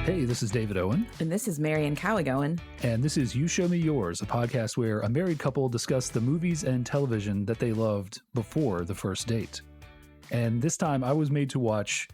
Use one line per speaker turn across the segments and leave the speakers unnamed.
Hey, this is David Owen.
And this is Marian Cowigowen.
And this is You Show Me Yours, a podcast where a married couple discuss the movies and television that they loved before the first date. And this time I was made to watch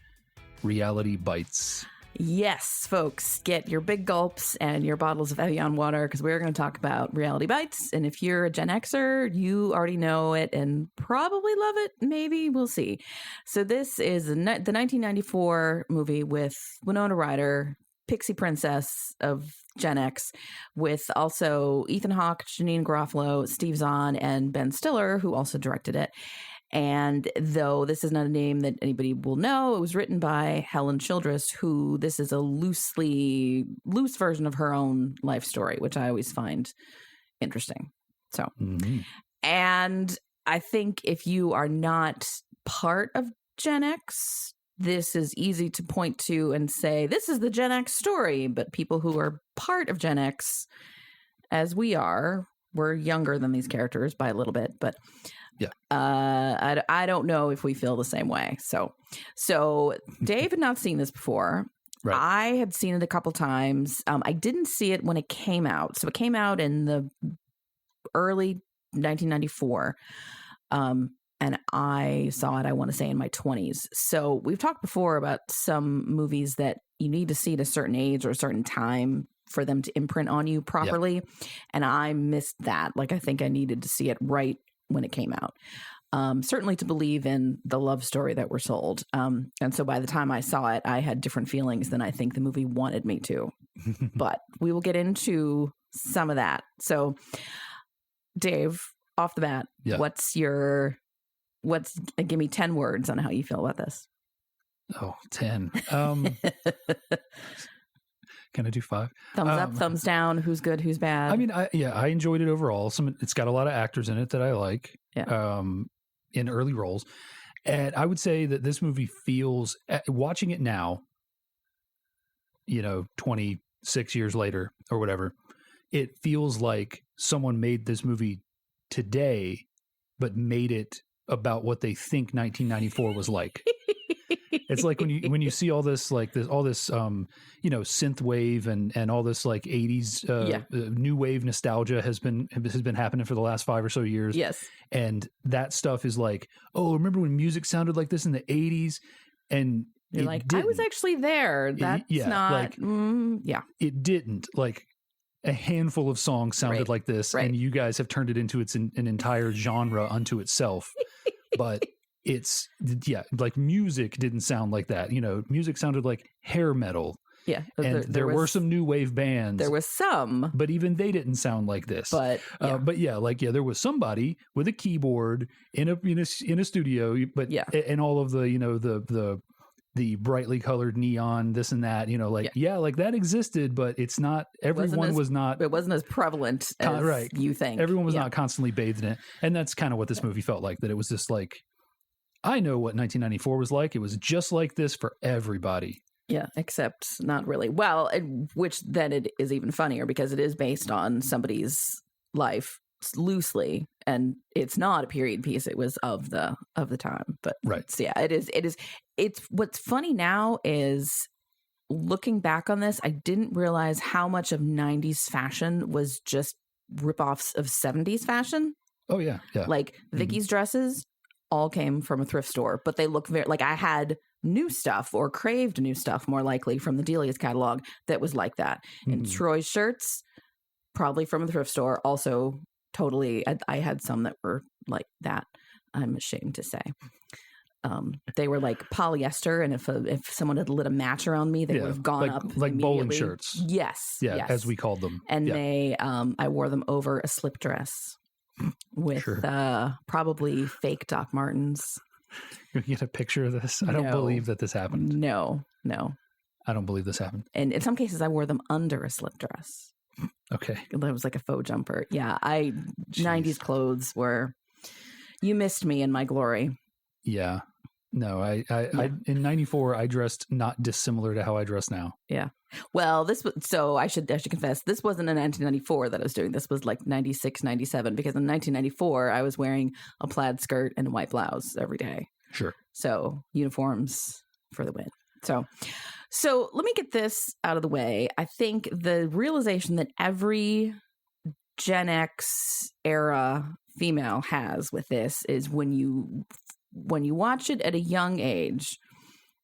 Reality Bites.
Yes, folks, get your big gulps and your bottles of Evian water because we're going to talk about Reality Bites. And if you're a Gen Xer, you already know it and probably love it. Maybe. We'll see. So this is the 1994 movie with Winona Ryder, Pixie Princess of Gen X, with also Ethan Hawke, Janeane Garofalo, Steve Zahn, and Ben Stiller, who also directed it. And though this is not a name that anybody will know, it was written by Helen Childress, who this is a loose version of her own life story, which I always find interesting. So, And I think if you are not part of Gen X, this is easy to point to and say, this is the Gen X story. But people who are part of Gen X, as we are, we're younger than these characters by a little bit, but yeah, I don't know if we feel the same way. So Dave had not seen this before. Right. I had seen it a couple times. I didn't see it when it came out. So it came out in the early 1994. And I saw it, I want to say, in my 20s. So we've talked before about some movies that you need to see at a certain age or a certain time for them to imprint on you properly. Yep. And I missed that. Like, I think I needed to see it right when it came out. Certainly to believe in the love story that we're sold. And so by the time I saw it, I had different feelings than I think the movie wanted me to. But we will get into some of that. So, Dave, off the bat, give me 10 words on how you feel about this.
Oh, 10. Can I do 5?
Thumbs up, thumbs down. Who's good? Who's bad?
I mean, I enjoyed it overall. It's got a lot of actors in it that I like, in early roles. And I would say that this movie feels, watching it now, 26 years later or whatever, it feels like someone made this movie today, but made it about what they think 1994 was like. It's like when you see all this synth wave and all this like 80s new wave nostalgia has been happening for the last 5 or so years.
Yes. And
that stuff is like, oh, remember when music sounded like this in the 80s? And
you're like, I was actually there. That's it
didn't. Like, a handful of songs sounded like this, and you guys have turned it into an entire genre unto itself. But it's, like music didn't sound like that. Music sounded like hair metal. Yeah. And there were some new wave bands.
There was some.
But even they didn't sound like this.
But
there was somebody with a keyboard in a studio, and all of the brightly colored neon, this and that, like that existed, but it's not, it
wasn't as prevalent as you think.
Everyone was not constantly bathed in it. And that's kind of what this movie felt like, that it was just like, I know what 1994 was like. It was just like this for everybody.
Yeah, except not really. Well, which then it is even funnier because it is based on somebody's life loosely, and it's not a period piece. It was of the time, but it is. It's what's funny now is looking back on this, I didn't realize how much of 90s fashion was just ripoffs of 70s fashion.
Oh yeah.
Like Vicky's dresses all came from a thrift store, but they look very like I had new stuff or craved new stuff more likely from the Delia's catalog that was like that. And Troy's shirts, probably from a thrift store, also totally. I had some that were like that. I'm ashamed to say. They were like polyester, and if someone had lit a match around me, they would have gone up
like bowling shirts.
Yes,
as we called them.
And they, I wore them over a slip dress with probably fake Doc Martens.
You get a picture of this? I don't believe that this happened.
No.
I don't believe this happened.
And in some cases, I wore them under a slip dress.
Okay.
It was like a faux jumper. Yeah, 90s clothes were. You missed me in my glory.
Yeah. No, I in 94, I dressed not dissimilar to how I dress now.
Yeah. Well, I should confess, this wasn't in 1994 that I was doing. This was like 96, 97, because in 1994, I was wearing a plaid skirt and a white blouse every day.
Sure.
So uniforms for the win. So So let me get this out of the way. I think the realization that every Gen X era female has with this is when you watch it at a young age,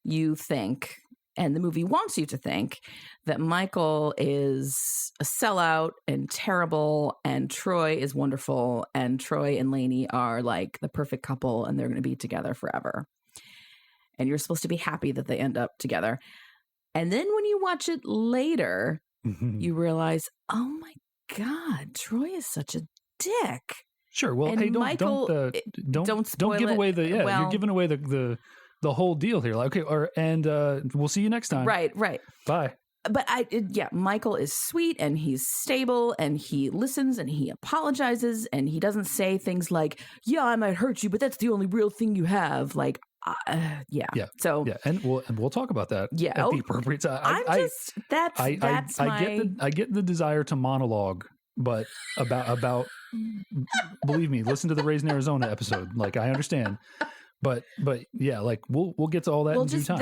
you think, and the movie wants you to think, that Michael is a sellout and terrible, and Troy is wonderful, and Troy and Lainey are like the perfect couple, and they're going to be together forever. And you're supposed to be happy that they end up together. And then when you watch it later, you realize, oh my God, Troy is such a dick.
Sure. Well, and hey, don't give away the you're giving away the whole deal here. Like, okay, we'll see you next time.
Right.
Bye.
But Michael is sweet and he's stable and he listens and he apologizes and he doesn't say things like, "Yeah, I might hurt you, but that's the only real thing you have." Like, yeah. So
and we'll talk about that.
Yeah,
at the appropriate time. I get the desire to monologue, but about believe me, listen to the Raised in Arizona episode. Like, I understand, but yeah, like we'll get to all that in due time.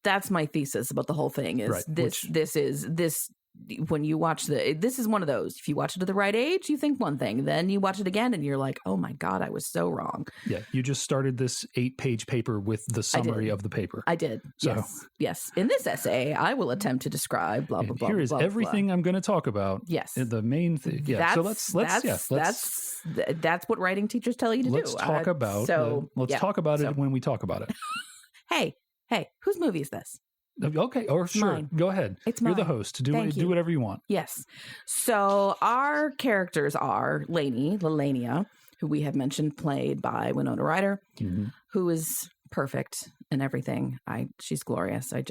That's my thesis about the whole thing is right, when you watch this is one of those, if you watch it at the right age, you think one thing, then you watch it again and you're like, oh my God, I was so wrong. Yeah. You just started this 8-page paper with the summary of the paper.
I did. So, yes. In this essay, I will attempt to describe blah, blah, blah.
Here is everything I'm going to talk about.
Yes.
The main thing. Yeah. So
that's what writing teachers tell you to
let's
do.
Talk about talk about it when we talk about it.
Hey, whose movie is this?
Okay, or sure,
mine.
Go ahead.
It's mine.
You're the host. Do whatever you want.
Yes. So our characters are Lainey, Lelania, who we have mentioned, played by Winona Ryder, who is perfect in everything. She's glorious. Her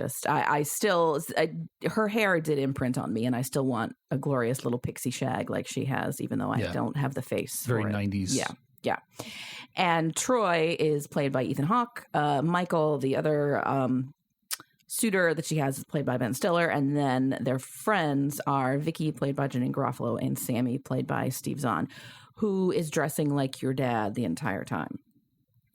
hair did imprint on me, and I still want a glorious little pixie shag like she has, even though I don't have the face.
Very 90s.
Yeah. And Troy is played by Ethan Hawke. Michael, the other suitor that she has, is played by Ben Stiller. And then their friends are Vicky, played by Janine Garofalo, and Sammy, played by Steve Zahn, who is dressing like your dad the entire time.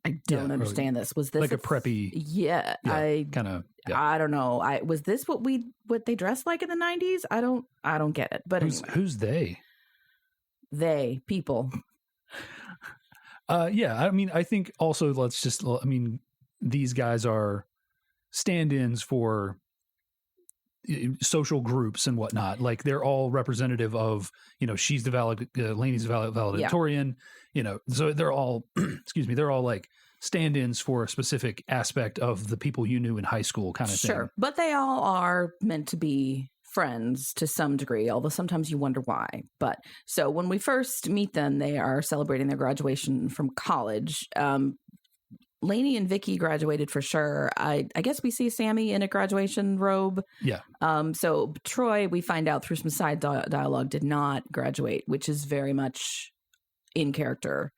I don't understand this. Was this
like a preppy?
Yeah.
I
don't know. Was this what they dressed like in the 90s? I don't get it. But
who's they?
They, people.
I mean, I think also these guys are stand-ins for social groups and whatnot. Like, they're all representative of, she's the Lainey's the valedictorian, so they're all, they're all like stand-ins for a specific aspect of the people you knew in high school kind of thing.
Sure. But they all are meant to be friends to some degree, although sometimes you wonder why. But so when we first meet them, they are celebrating their graduation from college. Lainey and Vicky graduated for sure. I guess we see Sammy in a graduation robe.
Yeah.
So Troy, we find out through some side dialogue, did not graduate, which is very much in character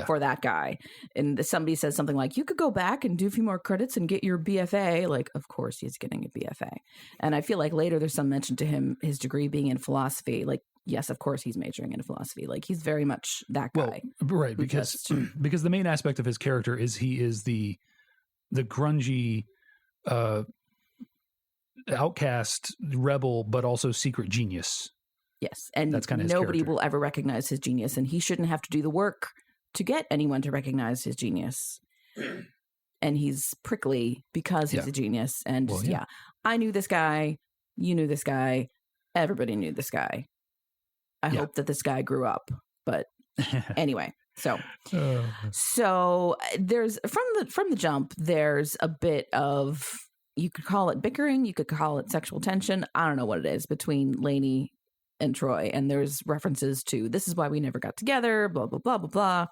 for that guy. And somebody says something like, you could go back and do a few more credits and get your BFA. Like, of course he's getting a BFA. And I feel like later there's some mention to him, his degree being in philosophy. Like, yes, of course he's majoring in philosophy. Like, he's very much that guy.
Well, right, because the main aspect of his character is he is the grungy outcast rebel, but also secret genius.
Yes, and
that's kind of
nobody will ever recognize his genius, and he shouldn't have to do the work to get anyone to recognize his genius. And he's prickly because he's a genius. And I knew this guy, you knew this guy, everybody knew this guy. I hope that this guy grew up, but anyway, so there's from the jump, there's a bit of, you could call it bickering, you could call it sexual tension. I don't know what it is between Lainey and Troy. And there's references to, this is why we never got together, blah, blah, blah, blah, blah.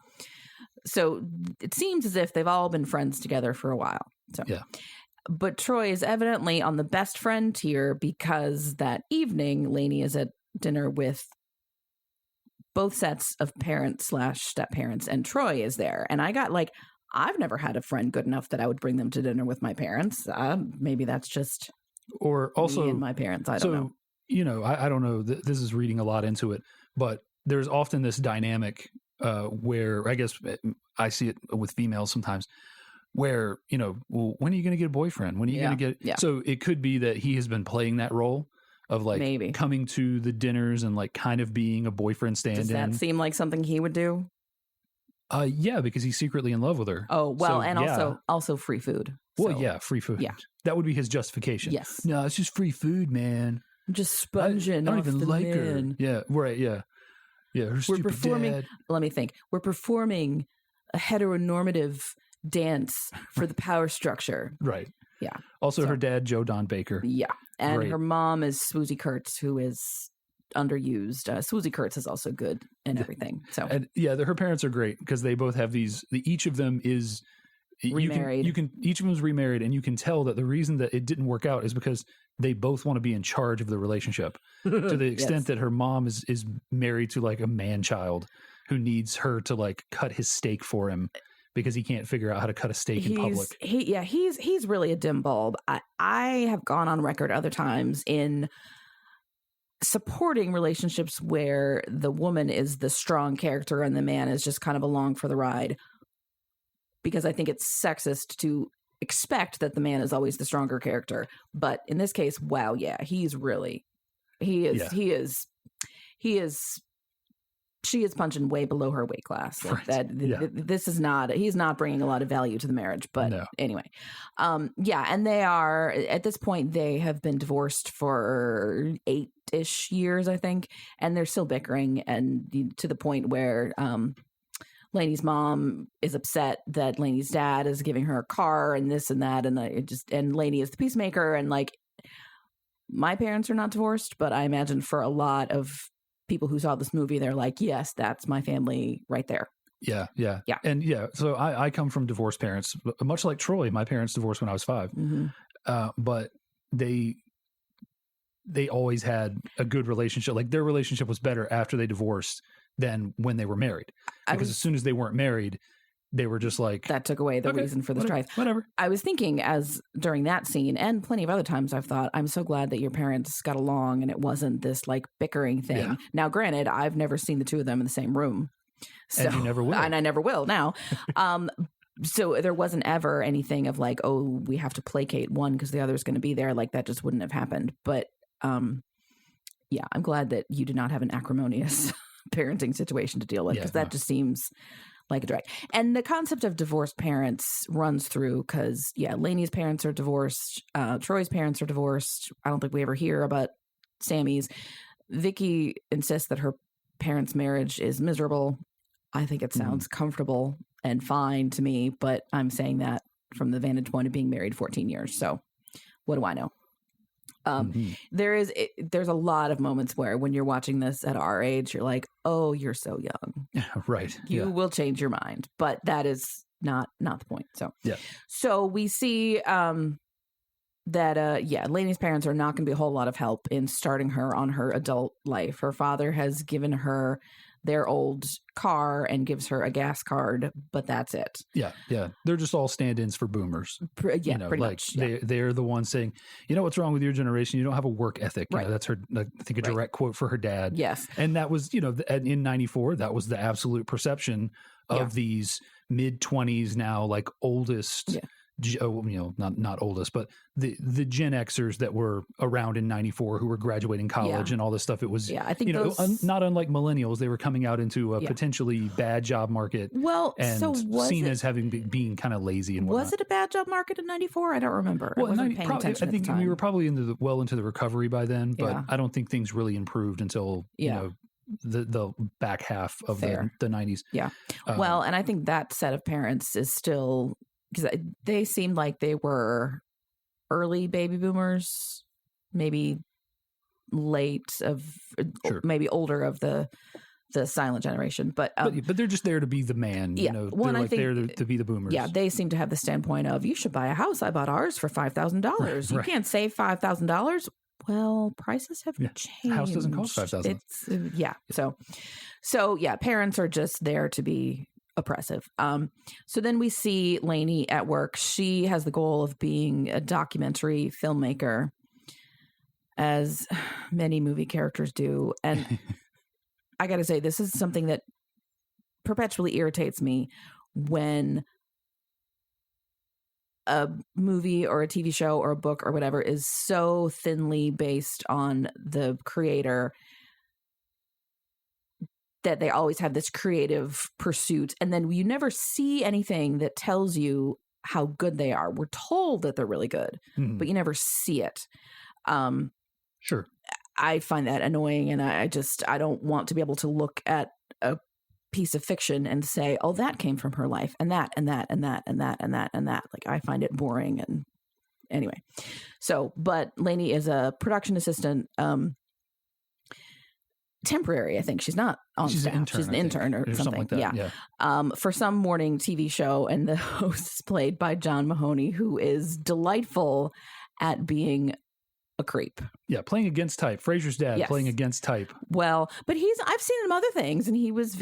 So it seems as if they've all been friends together for a while. So, but Troy is evidently on the best friend tier because that evening, Lainey is at dinner with both sets of parents / step parents, and Troy is there. And I got like, I've never had a friend good enough that I would bring them to dinner with my parents. Maybe that's just
or also
me and my parents. I don't know.
I don't know. This is reading a lot into it, but there's often this dynamic where I guess I see it with females sometimes, where, well, when are you going to get a boyfriend? When are you going to get...
Yeah.
So it could be that he has been playing that role of like
Maybe
coming to the dinners and like kind of being a boyfriend stand-in.
Does that seem like something he would do?
Yeah, because he's secretly in love with her.
Oh, well, and also free food.
Well, yeah, free food. Yeah. That would be his justification.
Yes.
No, it's just free food, man.
I'm just sponging. I don't even like her.
Yeah, right, yeah. Yeah, her stupid dad.
Let me think. We're performing a heteronormative dance for the power structure.
Right.
Yeah.
Also, her dad, Joe Don Baker.
Yeah. And her mom is Swoosie Kurtz, who is underused. Swoosie Kurtz is also good and everything. So,
and her parents are great because they both have these. Each of them is
remarried.
Each of them is remarried, and you can tell that the reason that it didn't work out is because they both want to be in charge of the relationship to the extent that her mom is married to like a man child who needs her to like cut his steak for him because he can't figure out how to cut a steak in public.
He's really a dim bulb. I have gone on record other times in supporting relationships where the woman is the strong character and the man is just kind of along for the ride, because I think it's sexist to expect that the man is always the stronger character. But in this case, wow, yeah, he is she is punching way below her weight class. Like this is not, he's not bringing a lot of value to the marriage, but anyway. And they are, at this point, they have been divorced for 8-ish years, I think. And they're still bickering, and to the point where, Lainey's mom is upset that Lainey's dad is giving her a car and this and that. And and Lainey is the peacemaker. And like, my parents are not divorced, but I imagine for a lot of people who saw this movie, they're like, yes, that's my family right there.
Yeah. And so I come from divorced parents, much like Troy. My parents divorced when I was 5. Mm-hmm. But they always had a good relationship. Like their relationship was better after they divorced than when they were married. Because as soon as they weren't married, they were just like...
That took away the reason for the strife.
Whatever.
I was thinking during that scene, and plenty of other times I've thought, I'm so glad that your parents got along and it wasn't this like bickering thing. Yeah. Now, granted, I've never seen the two of them in the same room. So,
and you never will.
And I never will now. So there wasn't ever anything of like, oh, we have to placate one because the other is going to be there. Like that just wouldn't have happened. But I'm glad that you did not have an acrimonious parenting situation to deal with, because that just seems like a drag. And the concept of divorced parents runs through because, Lainey's parents are divorced. Troy's parents are divorced. I don't think we ever hear about Sammy's. Vicky insists that her parents' marriage is miserable. I think it sounds comfortable and fine to me, but I'm saying that from the vantage point of being married 14 years. So what do I know? There's a lot of moments where when you're watching this at our age, you're like, oh, you're so young.
Right.
You will change your mind, but that is not the point. So we see that Lainey's parents are not going to be a whole lot of help in starting her on her adult life. Her father has given her their old car and gives her a gas card, but that's it. Yeah.
They're just all stand-ins for boomers.
Pretty much.
They're the ones saying, what's wrong with your generation? You don't have a work ethic.
Right.
That's her, I think, a direct quote for her dad.
Yes.
And that was, in 94, that was the absolute perception of these mid-20s now, like oldest not oldest, but the Gen Xers that were around in 94 who were graduating college and all this stuff. It was,
I think
not unlike millennials, they were coming out into a potentially bad job market.
Well,
and seen as having being kind of lazy and whatnot.
Was it a bad job market in 94? I don't remember.
Well,
I wasn't paying attention
I think we were probably into the recovery by then, but I don't think things really improved until, the back half of the 90s.
Yeah. Well, and I think that set of parents is still, because they seemed like they were early baby boomers, maybe late maybe older of the silent generation, but
they're just there to be the man. They're there to be the boomers.
Yeah, they seem to have the standpoint of, you should buy a house. I bought ours for $5,000. You can't save $5,000. Well, prices have changed.
House doesn't cost $5,000.
So parents are just there to be oppressive. So then we see Lainey at work. She has the goal of being a documentary filmmaker, as many movie characters do. And I got to say, this is something that perpetually irritates me when a movie or a TV show or a book or whatever is so thinly based on the creator that they always have this creative pursuit. And then you never see anything that tells you how good they are. We're told that they're really good, but you never see it.
Sure.
I find that annoying. And I don't want to be able to look at a piece of fiction and say, oh, that came from her life and that, and that, and that, and that, and that, and that. Like, I find it boring. And anyway, but Lainey is a production assistant, temporary. I think she's not on staff. She's an intern or something like that. Yeah. For some morning TV show, and the host is played by John Mahoney, who is delightful at being a creep. Yeah,
playing against type. Frasier's dad playing against type.
Well, but I've seen him other things, and he was,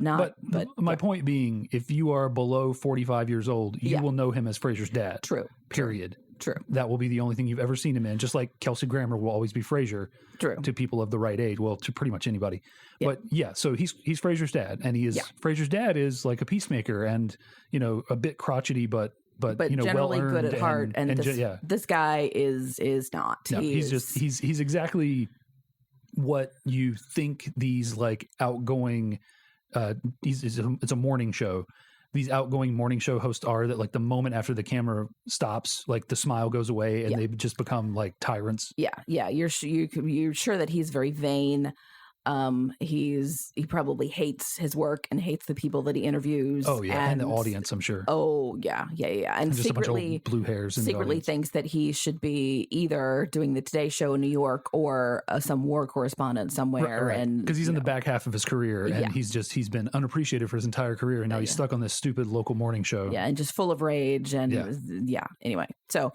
not. But
my point being, if you are below 45 years old, you will know him as Frasier's dad.
True.
Period.
True.
That will be the only thing you've ever seen him in, just like Kelsey Grammer will always be Frasier.
True.
To people of the right age. Well, to pretty much anybody. Yeah. But yeah, so he's Frasier's dad, and Frasier's dad is like a peacemaker and, a bit crotchety, but
generally good at heart. And this guy is not.
No, he's exactly what you think these like outgoing. It's a morning show. These outgoing morning show hosts are, that like the moment after the camera stops, like the smile goes away and they just become like tyrants.
Yeah. Yeah. You're sure that he's very vain. He probably hates his work and hates the people that he interviews.
Oh yeah. And the audience, I'm sure.
Oh yeah. Yeah. And
just
secretly,
a bunch of blue hairs
secretly thinks that he should be either doing the Today Show in New York or some war correspondent somewhere.
Right.
And
because he's in the back half of his career, and he's been unappreciated for his entire career. And now he's stuck on this stupid local morning show.
Yeah. And just full of rage. And anyway, so,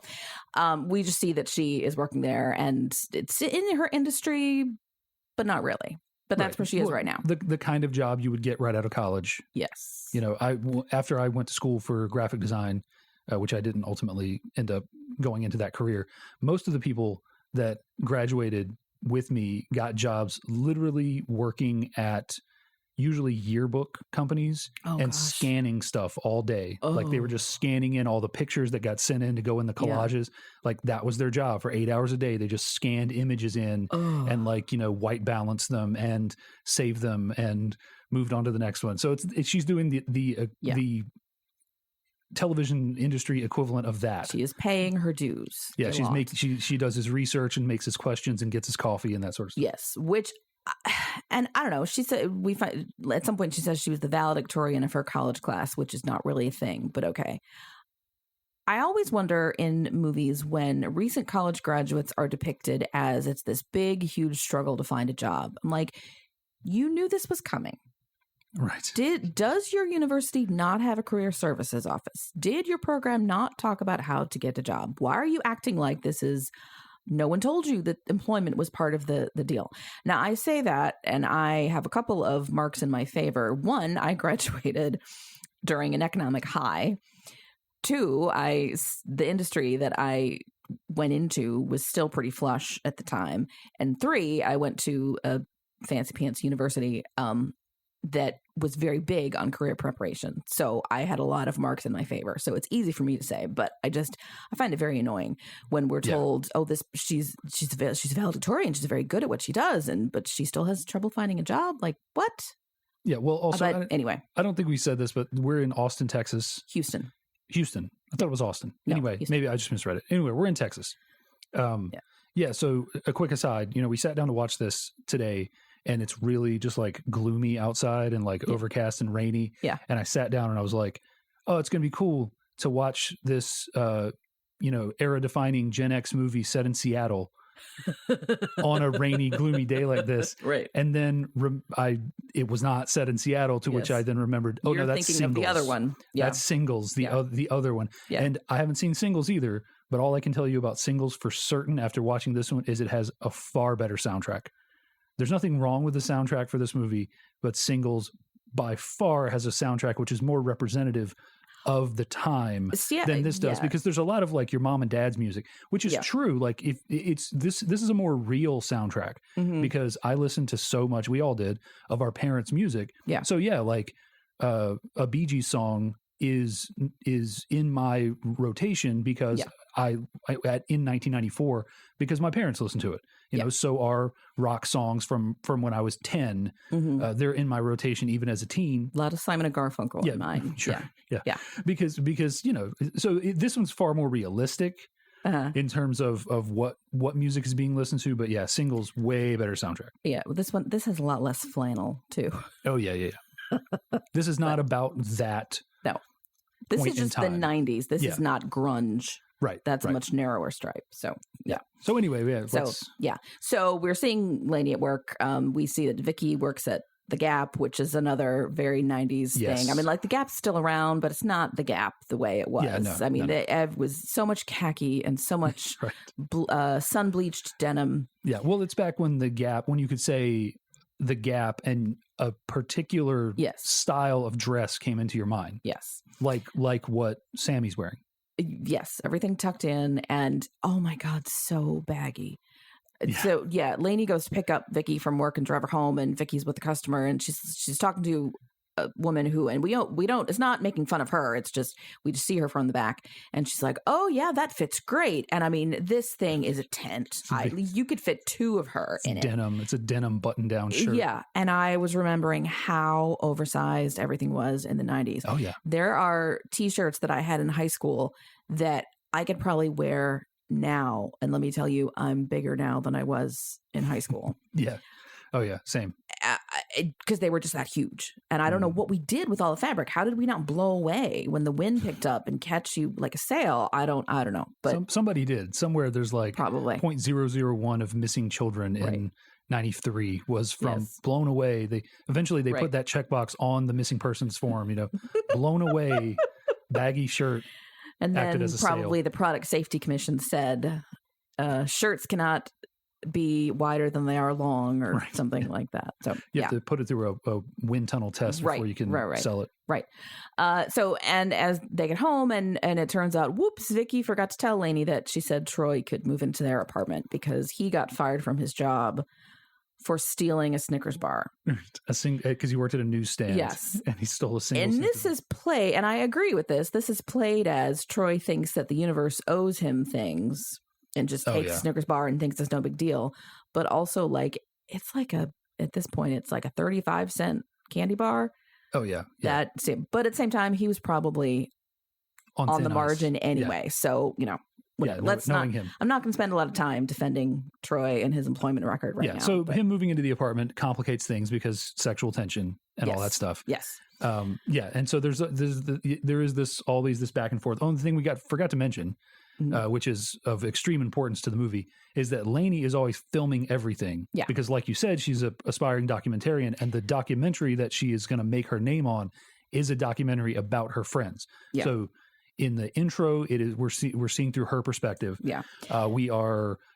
we just see that she is working there, and it's in her industry, but not really. But that's where she is right now.
The kind of job you would get right out of college.
Yes.
After I went to school for graphic design, which I didn't ultimately end up going into that career, most of the people that graduated with me got jobs literally working at usually yearbook companies scanning stuff all day. Oh. Like they were just scanning in all the pictures that got sent in to go in the collages. Yeah. Like that was their job for 8 hours a day. They just scanned images in and white balanced them and saved them and moved on to the next one. So she's doing the television industry equivalent of that.
She is paying her dues.
Yeah, she does his research and makes his questions and gets his coffee and that sort of stuff.
Yes, which. And I don't know. She said at some point she says she was the valedictorian of her college class, which is not really a thing, but okay. I always wonder in movies when recent college graduates are depicted as it's this big, huge struggle to find a job. I'm like, you knew this was coming.
Right.
Does your university not have a career services office? Did your program not talk about how to get a job? Why are you acting like this is... No one told you that employment was part of the deal. Now, I say that, and I have a couple of marks in my favor. One, I graduated during an economic high. Two, the industry that I went into was still pretty flush at the time. And three, I went to a fancy pants university that was very big on career preparation. So I had a lot of marks in my favor. So it's easy for me to say, but I find it very annoying when we're told, she's a valedictorian, she's very good at what she does, but she still has trouble finding a job. Like, what?
Yeah, well, also,
anyway.
I don't think we said this, but we're in Austin, Texas.
Houston.
I thought it was Austin.
No,
anyway,
Houston.
Maybe I just misread it. Anyway, we're in Texas. So a quick aside, we sat down to watch this today, and it's really just like gloomy outside and like overcast and rainy. Yeah. And I sat down and I was like, oh, it's going to be cool to watch this, era defining Gen X movie set in Seattle on a rainy, gloomy day like this.
Right.
And then it was not set in Seattle, to which I then remembered,
You're
that's
thinking
Singles.
Of the other one. Yeah.
That's Singles, the other one. Yeah. And I haven't seen Singles either, but all I can tell you about Singles for certain after watching this one is it has a far better soundtrack. There's nothing wrong with the soundtrack for this movie, but Singles by far has a soundtrack which is more representative of the time than this does, because there's a lot of like your mom and dad's music, which is true. Like if it's this is a more real soundtrack because I listened to so much, we all did, of our parents' music. Yeah. So like a Bee Gees song is in my rotation because in 1994 because my parents listened to it. You know, so are rock songs from when I was 10. They're in my rotation even as a teen.
A lot of Simon and Garfunkel in mine.
Sure. Yeah. Because you know, so this one's far more realistic in terms of what music is being listened to. But yeah, singles, way better soundtrack.
Yeah. Well, this has a lot less flannel too.
Oh yeah. This is not about that.
No. This is just the 90s. This is not grunge.
Right.
That's a much narrower stripe. So, yeah.
So anyway,
So we're seeing Lainey at work. We see that Vicky works at the Gap, which is another very 90s thing. I mean, like the Gap's still around, but it's not the Gap the way it was.
Yeah,
I mean, it was so much khaki and so much sun-bleached denim. Yeah.
Well, it's back when the Gap, when you could say the Gap and a particular style of dress came into your mind.
Yes.
Like what Sammy's wearing.
Yes, everything tucked in, and oh my God, so baggy. Yeah. So Lainey goes to pick up Vicky from work and drive her home, and Vicky's with the customer, and she's talking to a woman who, and we don't. It's not making fun of her. It's just we just see her from the back, and she's like, "Oh yeah, that fits great." And I mean, this thing is a tent. You could fit two of her in
denim. It's a denim button-down shirt.
Yeah, and I was remembering how oversized everything was in the 90s.
Oh yeah,
there are T-shirts that I had in high school that I could probably wear now, and let me tell you, I'm bigger now than I was in high school.
Yeah. Oh yeah, same.
Because they were just that huge. And I don't know what we did with all the fabric. How did we not blow away when the wind picked up and catch you like a sail? I don't know. But
somebody did. Somewhere there's like
probably
0.001 of missing children in 93 was from blown away. They eventually put that checkbox on the missing persons form, you know, blown away, baggy shirt.
And then probably the Product Safety Commission said shirts cannot be wider than they are long or something like that. So
you have to put it through a wind tunnel test before you can sell it.
Right. So, and as they get home and it turns out, whoops, Vicky forgot to tell Lainey that she said Troy could move into their apartment because he got fired from his job for stealing a Snickers bar.
Because he worked at a newsstand.
Yes.
And he stole a single
And
Snickers
this is played, and I agree with this, this is played as Troy thinks that the universe owes him things and just takes a Snickers bar and thinks it's no big deal. But also, like, it's like at this point, it's like a 35-cent candy bar.
Oh, yeah.
But at the same time, he was probably on the margin anyway. Yeah. So, you know. Knowing him. I'm not going to spend a lot of time defending Troy and his employment record right now.
So him moving into the apartment complicates things because sexual tension and all that stuff.
Yes.
And so there is this back and forth. Only thing we forgot to mention, which is of extreme importance to the movie, is that Lainey is always filming everything. Yeah. Because like you said, she's an aspiring documentarian, and the documentary that she is going to make her name on is a documentary about her friends. Yeah. So in the intro, we're seeing through her perspective. Yeah,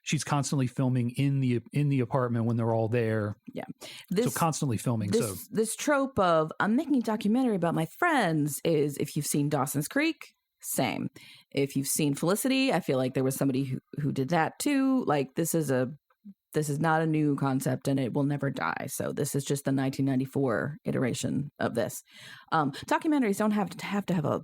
she's constantly filming in the apartment when they're all there. Yeah, so constantly filming.
This trope of I'm making a documentary about my friends is, if you've seen Dawson's Creek, same. If you've seen Felicity, I feel like there was somebody who did that too. Like this is not a new concept, and it will never die. So this is just the 1994 iteration of this. Documentaries don't have to have a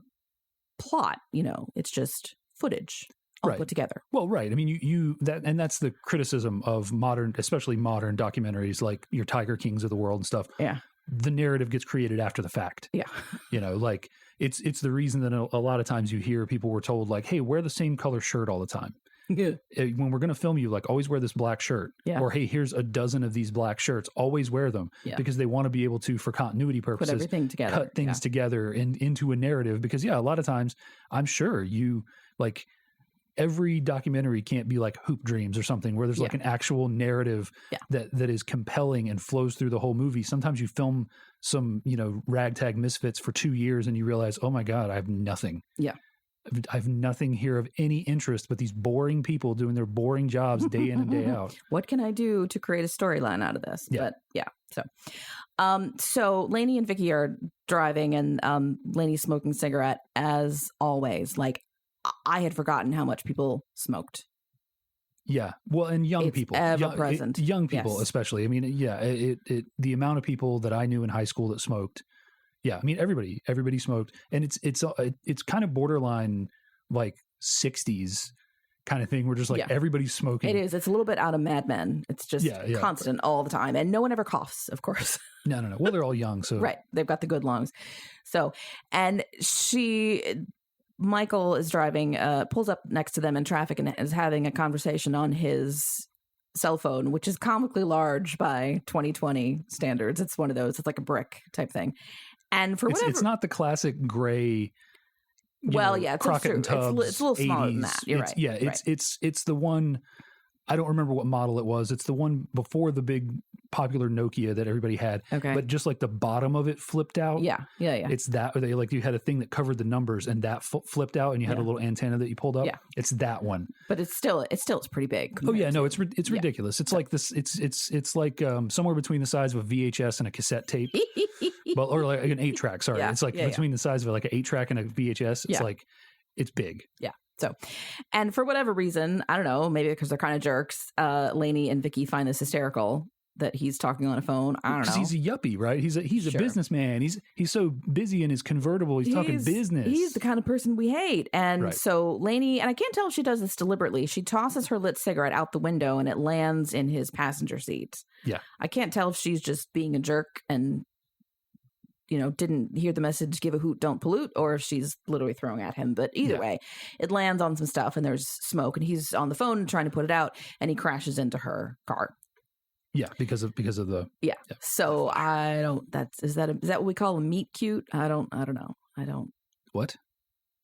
plot, you know, it's just footage all put together.
Well, right. I mean, that's the criticism of especially modern documentaries like your Tiger Kings of the world and stuff. Yeah. The narrative gets created after the fact. Yeah. You know, like it's the reason that a lot of times you hear people were told like, hey, wear the same color shirt all the time. Yeah. When we're going to film you, like always wear this black shirt. Yeah. Or hey, here's a dozen of these black shirts. Always wear them because they want to be able to, for continuity purposes,
put everything together,
cut things together into a narrative. Because a lot of times, I'm sure you like every documentary can't be like Hoop Dreams or something where there's like an actual narrative that is compelling and flows through the whole movie. Sometimes you film some ragtag misfits for 2 years and you realize, oh my God, I have nothing. Yeah. I have nothing here of any interest but these boring people doing their boring jobs day in and day out.
What can I do to create a storyline out of this? Yeah. But so Lainey and Vicky are driving, and Lainey's smoking a cigarette as always. Like I had forgotten how much people smoked.
Yeah. Well, and young people,
ever present.
Young people, especially. I mean, the amount of people that I knew in high school that smoked Yeah, I mean everybody smoked, and it's kind of borderline like 60s kind of thing. Where just like everybody's smoking.
It is. It's a little bit out of Mad Men. It's just constant all the time, and no one ever coughs, of course.
No. Well, they're all young, so
right. They've got the good lungs. So, and Michael is driving, pulls up next to them in traffic and is having a conversation on his cell phone, which is comically large by 2020 standards. It's one of those. It's like a brick type thing. And for whatever,
it's not the classic gray.
It's
Crockett and Tubbs.
It's a little smaller than that. You're right.
Yeah, it's the one. I don't remember what model it was. It's the one before the big popular Nokia that everybody had.
Okay.
But just like the bottom of it flipped out.
Yeah.
It's that, or you had a thing that covered the numbers and that flipped out, and you had a little antenna that you pulled up.
Yeah.
It's that one.
But it's pretty big.
Oh yeah, no, it's ridiculous. It's like this. It's like somewhere between the size of a VHS and a cassette tape. Well, or like an 8-track. Sorry, it's like between the size of like an 8-track and a VHS. It's like it's big.
Yeah. So, and for whatever reason, I don't know, maybe because they're kind of jerks, Lainey and Vicky find this hysterical that he's talking on a phone. I don't know.
Because he's a yuppie, right? He's a businessman. He's so busy in his convertible. He's talking business.
He's the kind of person we hate. And so Lainey, and I can't tell if she does this deliberately, she tosses her lit cigarette out the window and it lands in his passenger seat.
Yeah.
I can't tell if she's just being a jerk and didn't hear the message, give a hoot, don't pollute, or if she's literally throwing at him. But either way, it lands on some stuff and there's smoke and he's on the phone trying to put it out and he crashes into her car.
Yeah, because of the
So I don't. Is that what we call a meet cute? I don't know.
What?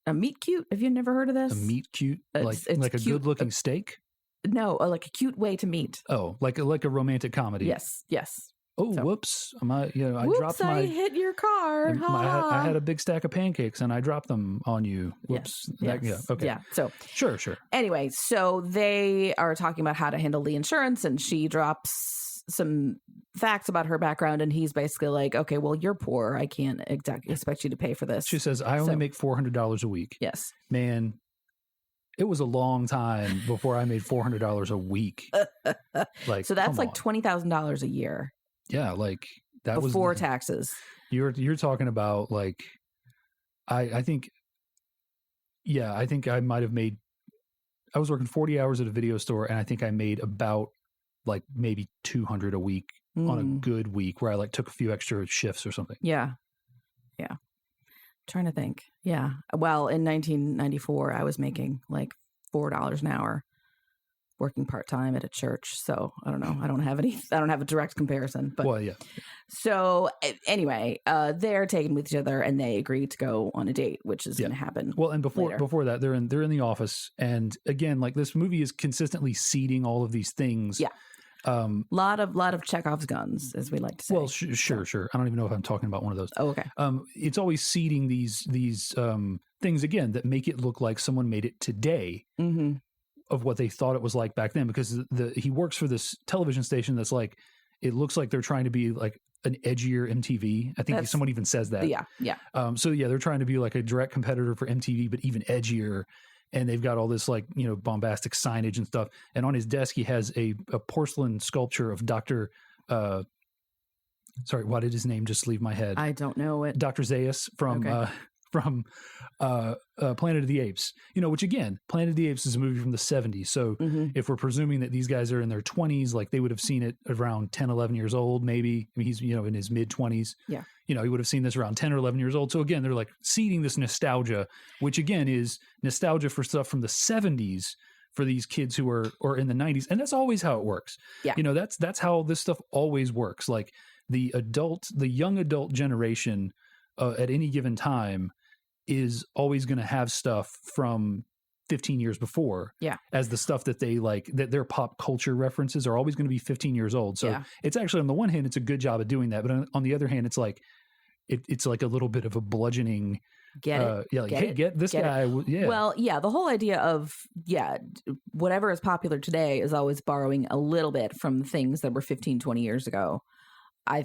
A meet cute? Have you never heard of this?
A meet cute, it's like a good looking steak?
No, like a cute way to meet.
Oh, like a romantic comedy.
Yes.
Oh, whoops! I dropped
I hit your car.
I had a big stack of pancakes and I dropped them on you. Whoops!
Yes.
Okay.
Yeah. So
sure.
Anyway, so they are talking about how to handle the insurance, and she drops some facts about her background, and he's basically like, "Okay, well, you're poor. I can't exactly expect you to pay for this."
She says, "I only make $400 a week."
Yes,
man. It was a long time before I made $400 a week.
So that's like $20,000 a year.
Yeah, like that was
before taxes.
You're talking about like, I think I might have made. I was working 40 hours at a video store, and I think I made about like maybe 200 a week on a good week where I like took a few extra shifts or something.
Yeah. Trying to think. Yeah. Well, in 1994, I was making like $4 an hour, working part-time at a church. So I don't know. I don't have a direct comparison, but so anyway, they're taken with each other and they agree to go on a date, which is going to happen.
Well, and before that, they're in the office. And again, like this movie is consistently seeding all of these things.
Yeah. Lot of Chekhov's guns, as we like to say.
Well, sure. I don't even know if I'm talking about one of those.
Oh, okay.
It's always seeding these things again that make it look like someone made it today.
Mm-hmm.
Of what they thought it was like back then, because he works for this television station that's like, it looks like they're trying to be like an edgier MTV. I think someone even says that.
Yeah.
So they're trying to be like a direct competitor for MTV, but even edgier. And they've got all this like, bombastic signage and stuff. And on his desk, he has a porcelain sculpture of Dr. Sorry, why did his name just leave my head?
I don't know it.
Dr. Zaius from Planet of the Apes, which again, Planet of the Apes is a movie from the 70s. So if we're presuming that these guys are in their 20s, like they would have seen it around 10, 11 years old, maybe. I mean, he's, in his mid 20s.
Yeah.
He would have seen this around 10 or 11 years old. So again, they're like seeding this nostalgia, which again is nostalgia for stuff from the 70s for these kids who are in the 90s. And that's always how it works.
Yeah.
That's how this stuff always works. Like the young adult generation at any given time is always going to have stuff from 15 years before as the stuff that they like, that their pop culture references are always going to be 15 years old. So it's actually, on the one hand, it's a good job of doing that. But on the other hand, it's like, it's like a little bit of a bludgeoning. Get this guy. Yeah.
Well, the whole idea of, whatever is popular today is always borrowing a little bit from things that were 15, 20 years ago. I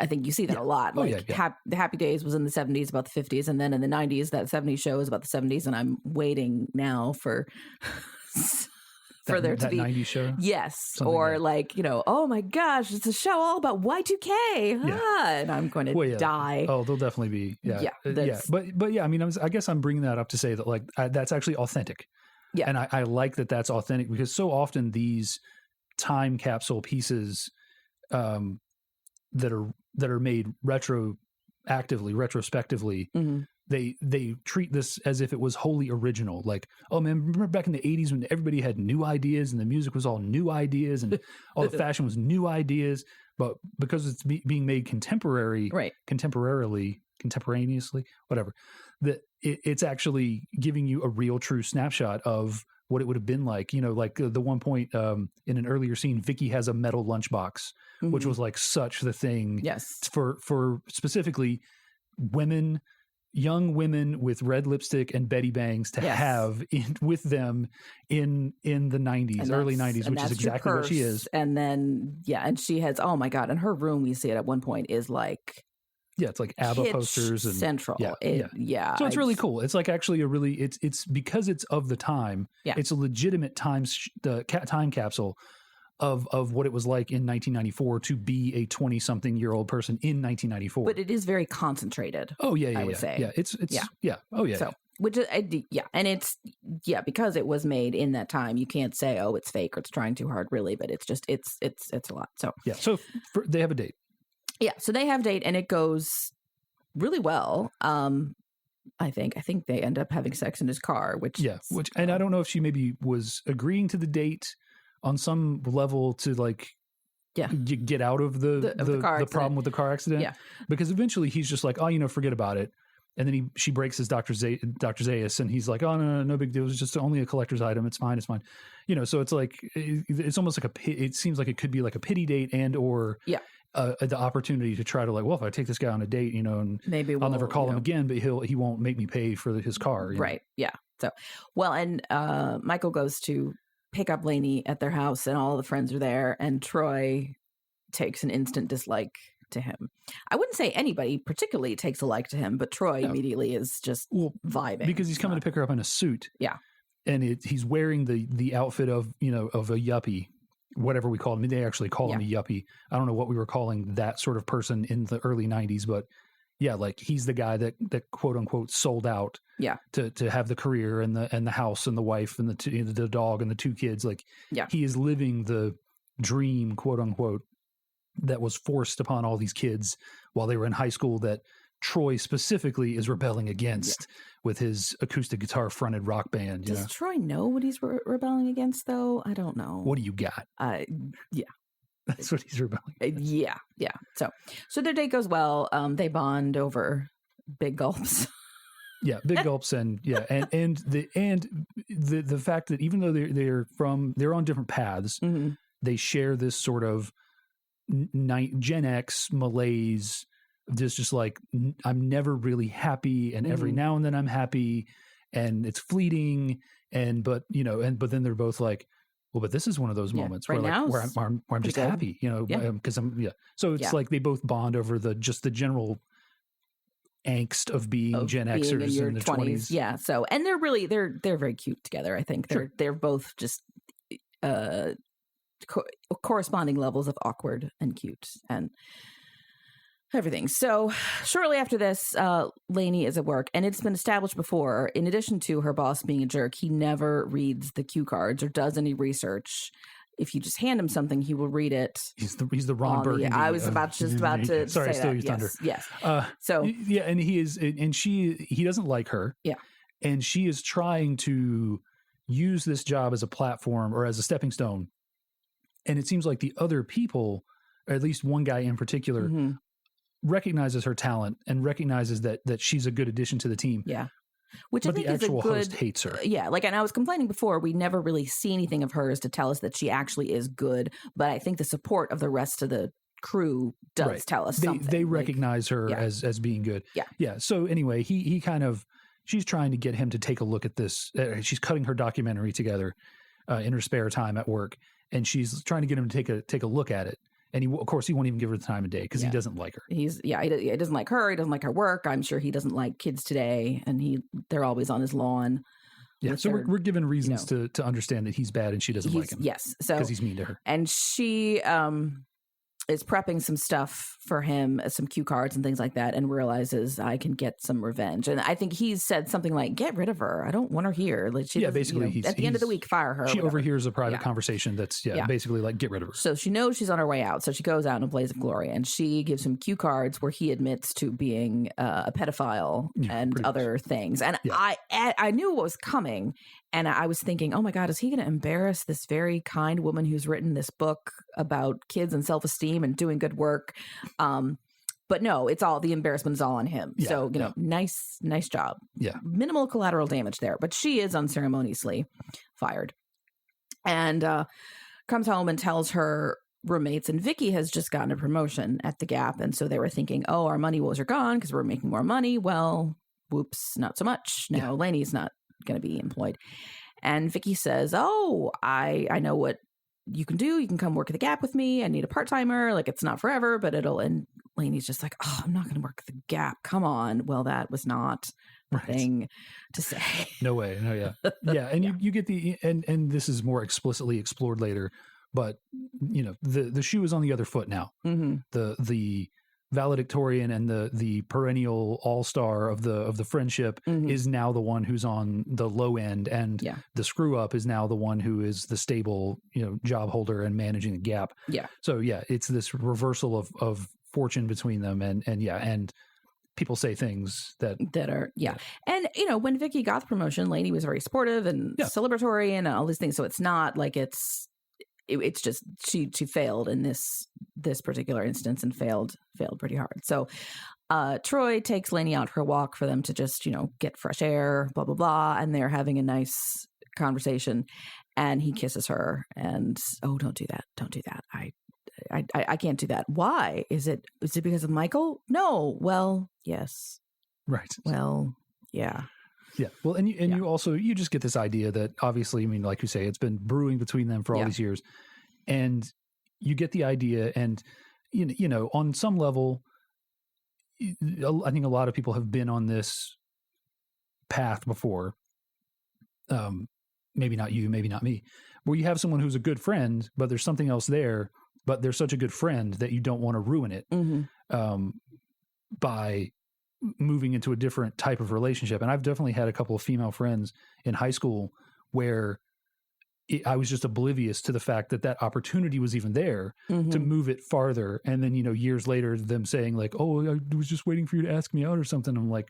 think you see that a lot. Like the Happy Days was in the 70s about the 50s, and then in the 90s, that 70s show is about the 70s, and I'm waiting now for for there to
that
be
90s show.
Yes.
Something
or
like
oh my gosh, it's a show all about Y2K. And I'm going to die.
Oh, they'll definitely be. Yeah. But yeah, I mean, I guess I'm bringing that up to say that like that's actually authentic. Yeah. And I like that that's authentic because so often these time capsule pieces that are made retrospectively, mm-hmm. they treat this as if it was wholly original. Like, oh man, remember back in the 80s when everybody had new ideas and the music was all new ideas and all the fashion was new ideas, but because it's being made contemporaneously, whatever, that it's actually giving you a real true snapshot of what it would have been like, like the one point in an earlier scene, Vicky has a metal lunchbox, mm-hmm. which was like such the thing for specifically women, young women with red lipstick and Betty Bangs to have with them in the 90s, early 90s, which is exactly what she is.
And then, and she has, oh my God, in her room, we see it at one point is like,
it's like ABBA posters and
central. So
it's really cool. It's like actually it's because it's of the time. Yeah. It's a legitimate time capsule of what it was like in 1994 to be a 20-something-year-old person in 1994.
But it is very concentrated.
Oh yeah,
I would say.
Yeah, it's Oh yeah.
So which is and it's because it was made in that time. You can't say it's fake or it's trying too hard, really. But it's just it's a lot. So
So they have a date.
Yeah, so they have a date and it goes really well. I think they end up having sex in his car,
and I don't know if she maybe was agreeing to the date on some level to like get out of the problem with the car accident. Yeah, because eventually he's just like, forget about it. And then she breaks his Dr. Zaius and he's like, oh, no big deal. It was just only a collector's item. It's fine. So it's like, it's almost like it seems like it could be like a pity date and or the opportunity to try to like, well, if I take this guy on a date, and maybe I'll never call him again, but he won't make me pay for his car.
Right. Yeah. So, well, and Michael goes to pick up Lainey at their house and all the friends are there and Troy takes an instant dislike to him. I wouldn't say anybody particularly takes a like to him, but Troy immediately is just vibing.
Because he's coming to pick her up in a suit.
Yeah.
And he's wearing the outfit of a yuppie, whatever we call him. They actually call him a yuppie. I don't know what we were calling that sort of person in the early 90s, but yeah, like he's the guy that quote unquote sold out to have the career and the house and the wife and the dog and the two kids. Like he is living the dream, quote unquote, that was forced upon all these kids while they were in high school that Troy specifically is rebelling against with his acoustic guitar fronted rock band.
Does Troy know what he's rebelling against though? I don't know.
What do you got? That's what he's rebelling against.
Yeah. So their date goes well. They bond over big gulps.
Yeah, big gulps and the fact that even though they're on different paths, mm-hmm. they share this sort of Gen X malaise. Just like I'm never really happy, and every now and then I'm happy, and it's fleeting, but then they're both like, well, but this is one of those moments where I'm just happy, because So it's like they both bond over the general angst of being Gen Xers in the 20s.
Yeah. So, and they're very cute together. I think they're both just corresponding levels of awkward and cute and everything. So shortly after this, Lainey is at work, and it's been established before, in addition to her boss being a jerk, he never reads the cue cards or does any research. If you just hand him something, he will read it.
He's the Ron Burgundy.
I was about to
sorry,
say
steal
that.
Your thunder.
Yes.
And he doesn't like her.
Yeah.
And she is trying to use this job as a platform or as a stepping stone. And it seems like the other people, or at least one guy in particular, mm-hmm. recognizes her talent and recognizes that she's a good addition to the team.
Yeah.
But I think the actual host hates her.
Yeah. Like, and I was complaining before, we never really see anything of hers to tell us that she actually is good. But I think the support of the rest of the crew does tell us something.
They recognize her as being good.
Yeah.
Yeah. So anyway, he kind of, she's trying to get him to take a look at this. She's cutting her documentary together in her spare time at work. And she's trying to get him to take a look at it. And he won't even give her the time of day because he doesn't like her.
He doesn't like her. He doesn't like her work. I'm sure he doesn't like kids today. And they're always on his lawn.
Yeah, so we're given reasons to understand that he's bad and she doesn't like him.
Yes, so
because he's mean to her,
and she is prepping some stuff for him, some cue cards and things like that, and realizes I can get some revenge. And I think he's said something like, "Get rid of her. I don't want her here." Like,
basically,
at the end of the week, fire her.
She overhears a private conversation that's basically like, "Get rid of her."
So she knows she's on her way out. So she goes out in a blaze of glory, and she gives him cue cards where he admits to being a pedophile and other things. And I knew what was coming. And I was thinking, oh my God, is he going to embarrass this very kind woman who's written this book about kids and self-esteem and doing good work? But no, it's all, the embarrassment is all on him. Yeah, so, nice job.
Yeah.
Minimal collateral damage there, but she is unceremoniously fired. And comes home and tells her roommates, and Vicky has just gotten a promotion at the Gap. And so they were thinking, oh, our money woes are gone because we're making more money. Well, whoops, not so much. Now Lainey's not going to be employed. And Vicky says, oh, I know what you can do. You can come work at the Gap with me. I need a part-timer. Like, it's not forever, but and Lainey's just like, oh, I'm not going to work at the Gap. Come on. Well, that was not the thing to say.
No way. No, yeah. Yeah. And you get and this is more explicitly explored later, but the shoe is on the other foot now. Mm-hmm. The valedictorian and the perennial all-star of the friendship is now the one who's on the low end, and the screw up is now the one who is the stable, job holder and managing the Gap.
Yeah.
So it's this reversal of fortune between them, and people say things that
are and when Vicky got the promotion, Lainey was very supportive and celebratory and all these things. So it's not like it's just she failed in this particular instance and failed pretty hard. So Troy takes Lainey out for a walk for them to just get fresh air, blah blah blah, and they're having a nice conversation, and he kisses her and don't do that, I can't do that. Why? Is it because of Michael? No. Well, yes.
Right.
Well, yeah.
Yeah. Well, and you also, you just get this idea that obviously, I mean, like you say, it's been brewing between them for all these years, and you get the idea, and on some level, I think a lot of people have been on this path before. Maybe not you, maybe not me, where you have someone who's a good friend, but there's something else there, but they're such a good friend that you don't want to ruin it by moving into a different type of relationship. And I've definitely had a couple of female friends in high school where I was just oblivious to the fact that opportunity was even there to move it farther. And then, years later, them saying like, oh, I was just waiting for you to ask me out or something. I'm like,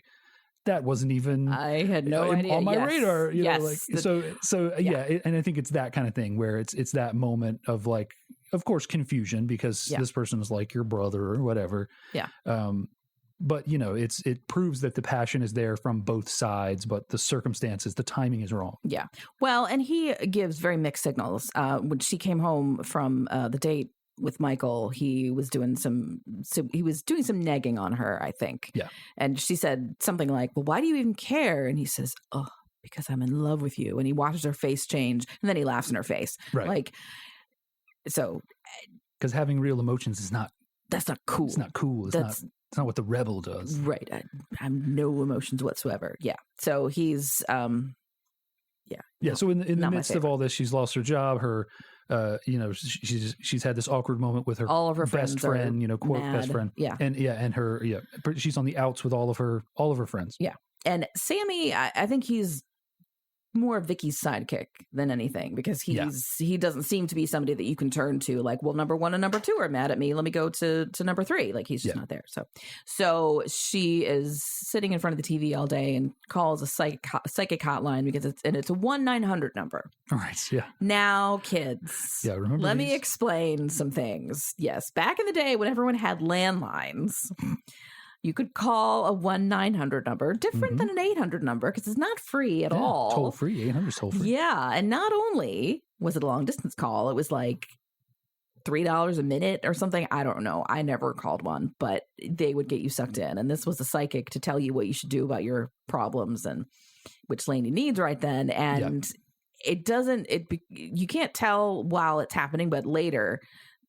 that wasn't even,
I had no idea
on my radar, and I think it's that kind of thing where it's that moment of like, of course, confusion because this person is like your brother or whatever.
Yeah.
But it proves that the passion is there from both sides, but the circumstances, the timing is wrong.
Yeah. Well, and he gives very mixed signals. When she came home from the date with Michael, he was doing some negging on her, I think.
Yeah.
And she said something like, well, why do you even care? And he says, oh, because I'm in love with you. And he watches her face change, and then he laughs in her face.
Right.
Like, so.
Because having real emotions is not.
That's not cool.
It's not cool. It's not what the rebel does.
Right. I have no emotions whatsoever. Yeah. So he's,
Yeah. So in the midst of all this, she's lost her job. Her, she's had this awkward moment with her,
all of her
best friend, quote
mad.
Best friend.
Yeah.
And her, she's on the outs with all of her friends.
Yeah. And Sammy, I think he's more Vicky's sidekick than anything, because he doesn't seem to be somebody that you can turn to like, well, number 1 and number 2 are mad at me, let me go to number 3. Like, he's just not there. So she is sitting in front of the TV all day and calls a psychic hotline because it's a 1-900 number.
All right. Yeah.
Now, kids,
remember
let me explain some things. Yes. Back in the day when everyone had landlines, you could call a 1-900 number, different than an 800 number, because it's not free at all.
Toll free. 800's toll free.
Yeah. And not only was it a long distance call, it was like $3 a minute or something. I don't know. I never called one, but they would get you sucked in. And this was a psychic to tell you what you should do about your problems, and which Lainey needs right then. And you can't tell while it's happening, but later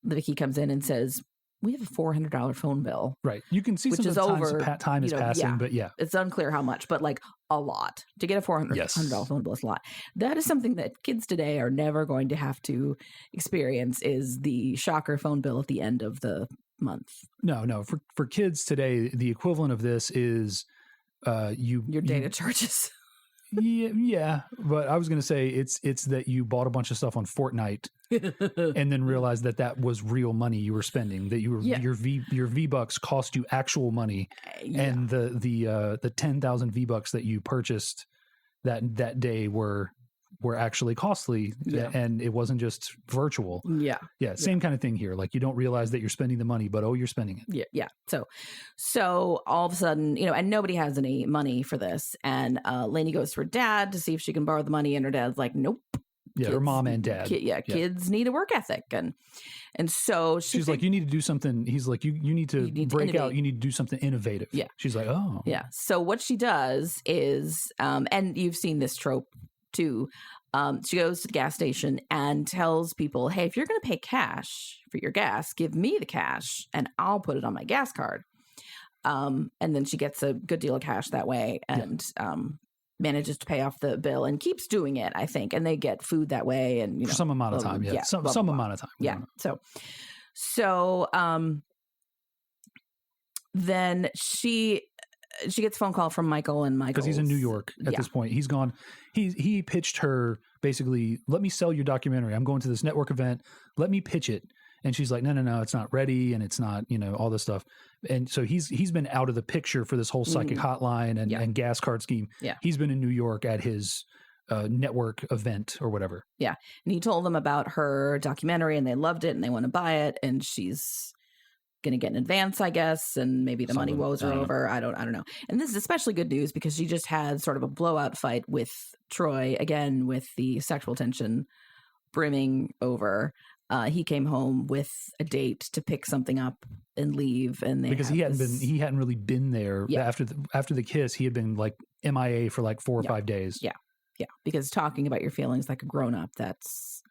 Vicky comes in and says, we have a $400 phone bill.
Right. You can see
which is over.
Time is passing, but yeah.
It's unclear how much, but like a lot. To get a $400 phone bill is a lot. That is something that kids today are never going to have to experience, is the shocker phone bill at the end of the month.
No. For kids today, the equivalent of this is
your data charges.
Yeah, but I was going to say it's that you bought a bunch of stuff on Fortnite and then realized that was real money you were spending, that your V-Bucks cost you actual money, and the 10,000 V-Bucks that you purchased that day were actually costly, and it wasn't just virtual. Same kind of thing here. Like, you don't realize that you're spending the money, but you're spending it.
So all of a sudden, and nobody has any money for this, and Lainey goes to her dad to see if she can borrow the money, and her dad's like, nope.
Her mom and dad.
Kids need a work ethic, and so she's
like, you need to do something. He's like, you need to break out. You need to do something innovative. She's like, oh,
yeah. So what she does is, and you've seen this trope too. She goes to the gas station and tells people, hey, if you're going to pay cash for your gas, give me the cash and I'll put it on my gas card. And then she gets a good deal of cash that way, and manages to pay off the bill and keeps doing it, I think. And they get food that way, and
for some amount of time. Some amount of time.
Yeah. So then she gets a phone call from Michael, and Michael,
because he's in New York at this point. He's gone. He pitched her basically, let me sell your documentary. I'm going to this network event. Let me pitch it. And she's like, no, it's not ready, and it's not, all this stuff. And so he's been out of the picture for this whole psychic hotline and gas card scheme. Yeah. He's been in New York at his network event or whatever. Yeah.
And he told them about her documentary, and they loved it, and they want to buy it, and she's going to get an advance, I guess, and maybe the money woes are over. I don't know. And this is especially good news because she just had sort of a blowout fight with Troy, again, with the sexual tension brimming over. He came home with a date to pick something up and leave, and
because he hadn't really been there after the kiss. He had been like MIA for like 4 or 5 days.
Yeah. Because talking about your feelings like a grown up, that's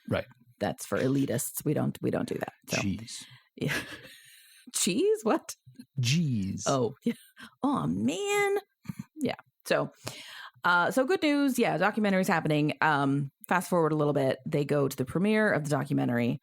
right. That's for elitists. We don't do that. So.
Cheese.
Yeah. Cheese? What?
Jeez.
Oh, yeah. Oh man. Yeah. So good news. Yeah, documentary's happening. Fast forward a little bit, they go to the premiere of the documentary,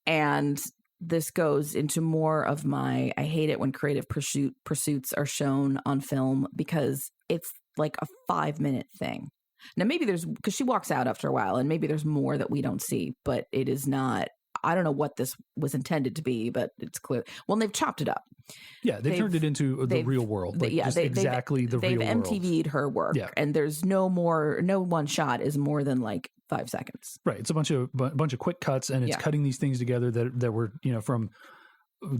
and this goes into more of my, I hate it when creative pursuits are shown on film, because it's like a 5-minute thing. Now, maybe because she walks out after a while, and maybe there's more that we don't see, but it is not, I don't know what this was intended to be, but it's clear. Well, they've chopped it up.
Yeah, they've turned it into the real world. Like, exactly the real world.
They've MTV'd her work, and there's no one shot is more than like 5 seconds.
Right. It's a bunch of quick cuts, and it's cutting these things together that were, from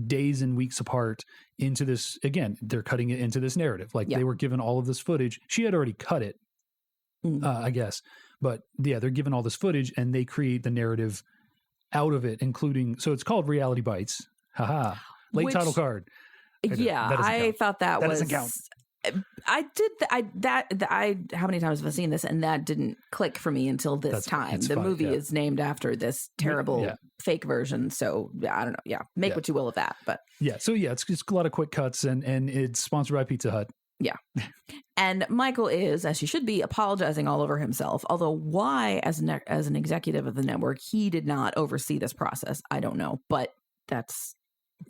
days and weeks apart into this. Again, they're cutting it into this narrative. Like they were given all of this footage. She had already cut it, I guess. But they're given all this footage, and they create the narrative out of it, including, so it's called Reality Bites. Haha. Late title card.
I thought that was.
Doesn't count.
I did how many times have I seen this, and that didn't click for me until this time. The movie is named after this terrible fake version, so I don't know. Yeah, make what you will of that, but
so it's a lot of quick cuts, and it's sponsored by Pizza Hut.
Yeah, and Michael is, as he should be, apologizing all over himself. Although why, as an executive of the network, he did not oversee this process, I don't know, but that's.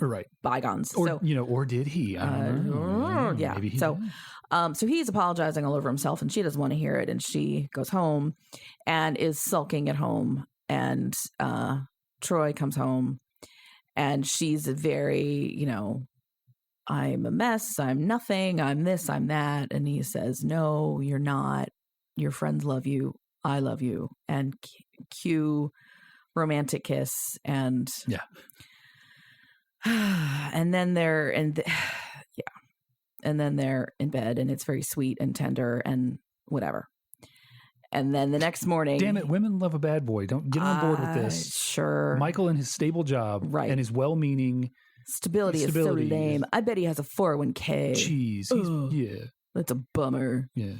Right.
Bygones.
Or, or did he? I don't know.
Yeah.
Maybe he
so he's apologizing all over himself, and she doesn't want to hear it. And she goes home and is sulking at home. And Troy comes home, and she's very, I'm a mess. I'm nothing. I'm this. I'm that. And he says, no, you're not. Your friends love you. I love you. And cue romantic kiss. And and then they're and then they're in bed, and it's very sweet and tender and whatever. And then the next morning,
damn it, women love a bad boy. Don't get on board with this.
Sure,
Michael and his stable job, and his well-meaning
stability is so lame. I bet he has a 401k.
Jeez,
that's a bummer.
Yeah.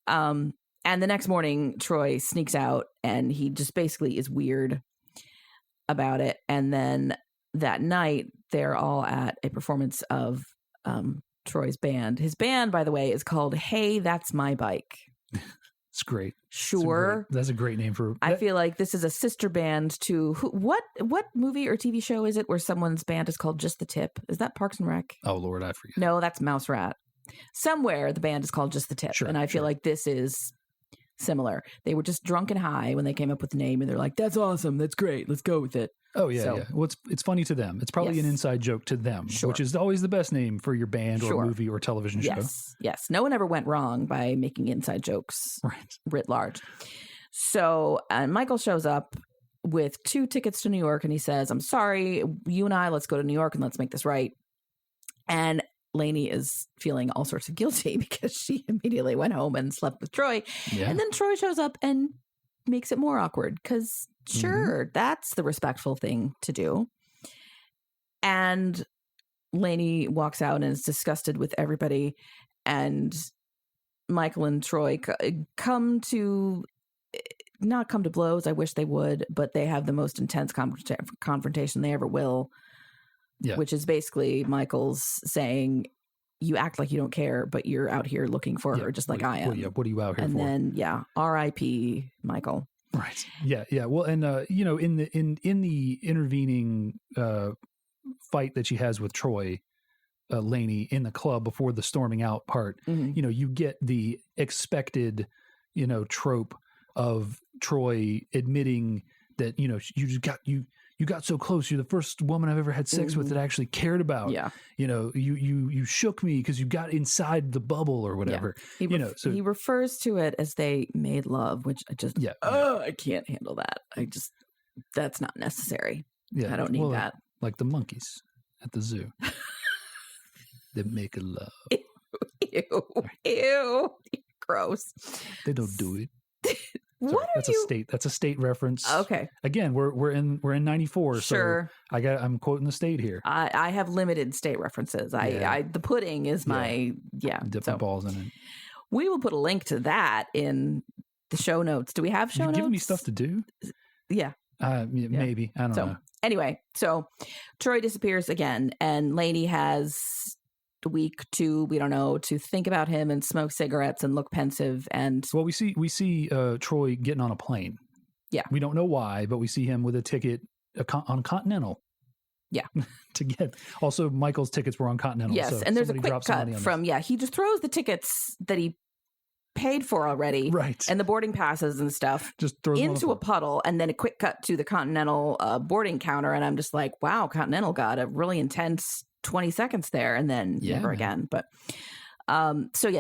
And the next morning, Troy sneaks out, and he just basically is weird about it, and then that night, they're all at a performance of Troy's band. His band, by the way, is called Hey, That's My Bike.
It's great.
Sure.
That's a great name for...
I feel like this is a sister band to... What movie or TV show is it where someone's band is called Just the Tip? Is that Parks and Rec?
Oh, Lord, I forget.
No, that's Mouse Rat. Somewhere the band is called Just the Tip.
Sure,
and I feel like this is similar. They were just drunk and high when they came up with the name, and they're like, that's awesome. That's great. Let's go with it.
Oh, yeah, yeah. Well, it's funny to them. It's probably an inside joke to them, which is always the best name for your band or movie or television show.
Yes. No one ever went wrong by making inside jokes writ large. So Michael shows up with 2 tickets to New York, and he says, I'm sorry, you and I, let's go to New York and let's make this right. And Lainey is feeling all sorts of guilty because she immediately went home and slept with Troy. Yeah. And then Troy shows up and makes it more awkward because that's the respectful thing to do. And Lainey walks out and is disgusted with everybody. And Michael and Troy not come to blows. I wish they would, but they have the most intense confrontation they ever will. Yeah. Which is basically Michael's saying, you act like you don't care, but you're out here looking for her just like I am.
What are you out here for?
And then, R.I.P. Michael.
Right. Yeah. Yeah. Well, and, in the intervening fight that she has with Troy, Lainey in the club before the storming out part, you get the expected, trope of Troy admitting that, you got so close. You're the first woman I've ever had sex with that I actually cared about. Yeah. You shook me because you got inside the bubble or whatever. Yeah. He refers
to it as they made love, which I just, I can't handle that. That's not necessary. Yeah. I don't need that.
Like the monkeys at the zoo. They make a love.
Ew. Gross.
They don't do it.
Sorry,
that's a state reference.
Okay.
Again, we're in 94.
Sure.
So I'm quoting the state here.
I have limited state references. The pudding is my
dip the balls in it.
We will put a link to that in the show notes. Do we have show notes?
You're giving me stuff to do?
Yeah.
Maybe. I don't know.
Anyway, so Troy disappears again, and Lainey has a week to think about him and smoke cigarettes and look pensive. And
we see Troy getting on a plane.
Yeah,
we don't know why, but we see him with a ticket on Continental.
Yeah,
to get. Also, Michael's tickets were on Continental.
Yes,
so
and there's a quick cut from he just throws the tickets that he paid for already,
right,
and the boarding passes and stuff,
just throws
into a puddle, and then a quick cut to the Continental boarding counter, and I'm just like, wow, Continental got a really intense 20 seconds there, and then never again. But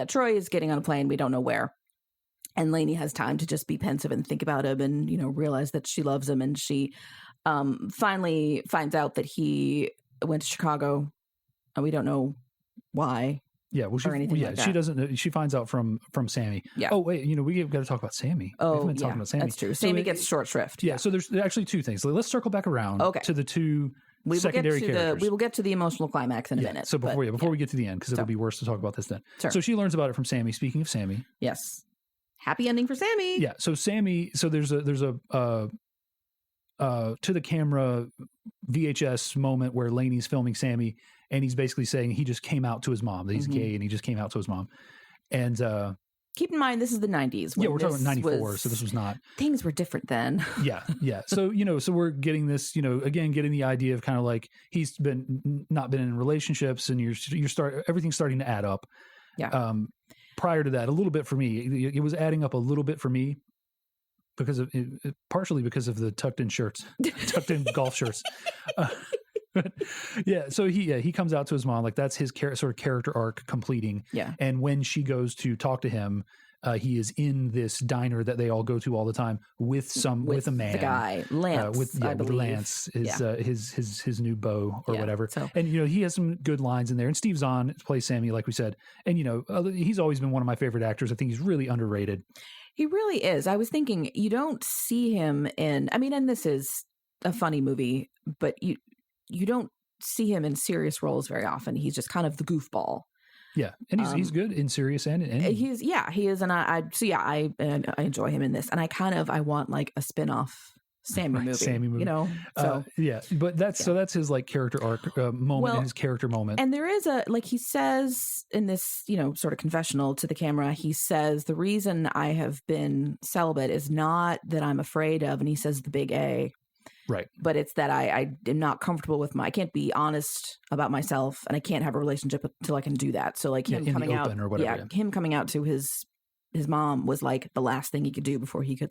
Troy is getting on a plane. We don't know where. And Lainey has time to just be pensive and think about him and, realize that she loves him. And she finally finds out that he went to Chicago, and we don't know why.
Yeah, well, she doesn't know. She finds out from Sammy.
Yeah.
Oh, wait, we've got to talk about Sammy.
Oh,
we've been talking about Sammy.
That's true. Sammy gets short shrift.
Yeah, so there's actually 2 things. Let's circle back around to the 2 secondary characters.
We will get to the emotional climax in a minute.
So before we get to the end, because it'll be worse to talk about this then. Sure. So she learns about it from Sammy. Speaking of Sammy.
Yes. Happy ending for Sammy.
Yeah. So Sammy, there's a to the camera VHS moment where Lainey's filming Sammy, and he's basically saying he just came out to his mom. That he's gay, and he just came out to his mom. And
keep in mind, this is the 90s.
We're talking 94, so this was not.
Things were different then.
Yeah. So, so we're getting this, again, getting the idea of kind of like he's not been in relationships, and everything's starting to add up.
Yeah.
Prior to that, a little bit for me, it was adding up a little bit for me partially because of the tucked in golf shirts. So he comes out to his mom, like that's his sort of character arc completing.
Yeah.
And when she goes to talk to him, he is in this diner that they all go to all the time with a man,
the guy Lance, I believe.
Lance is his new beau or whatever. So. And he has some good lines in there. And Steve Zahn plays Sammy, like we said. And he's always been one of my favorite actors. I think he's really underrated.
He really is. I was thinking you don't see him in. I mean, and this is a funny movie, but you don't see him in serious roles very often. He's just kind of the goofball.
Yeah, and he's good in serious and
he is, and I enjoy him in this, and I want like a spin-off Sammy movie.
Sammy movie.
You know, so
but that's his like character arc moment, his character moment.
And there is he says in this, sort of confessional to the camera, he says the reason I have been celibate is not that I'm afraid of, and he says the big A.
Right.
But it's that I am not comfortable with I can't be honest about myself, and I can't have a relationship until I can do that. So like him coming out,
or whatever,
him coming out to his mom was like the last thing he could do before he could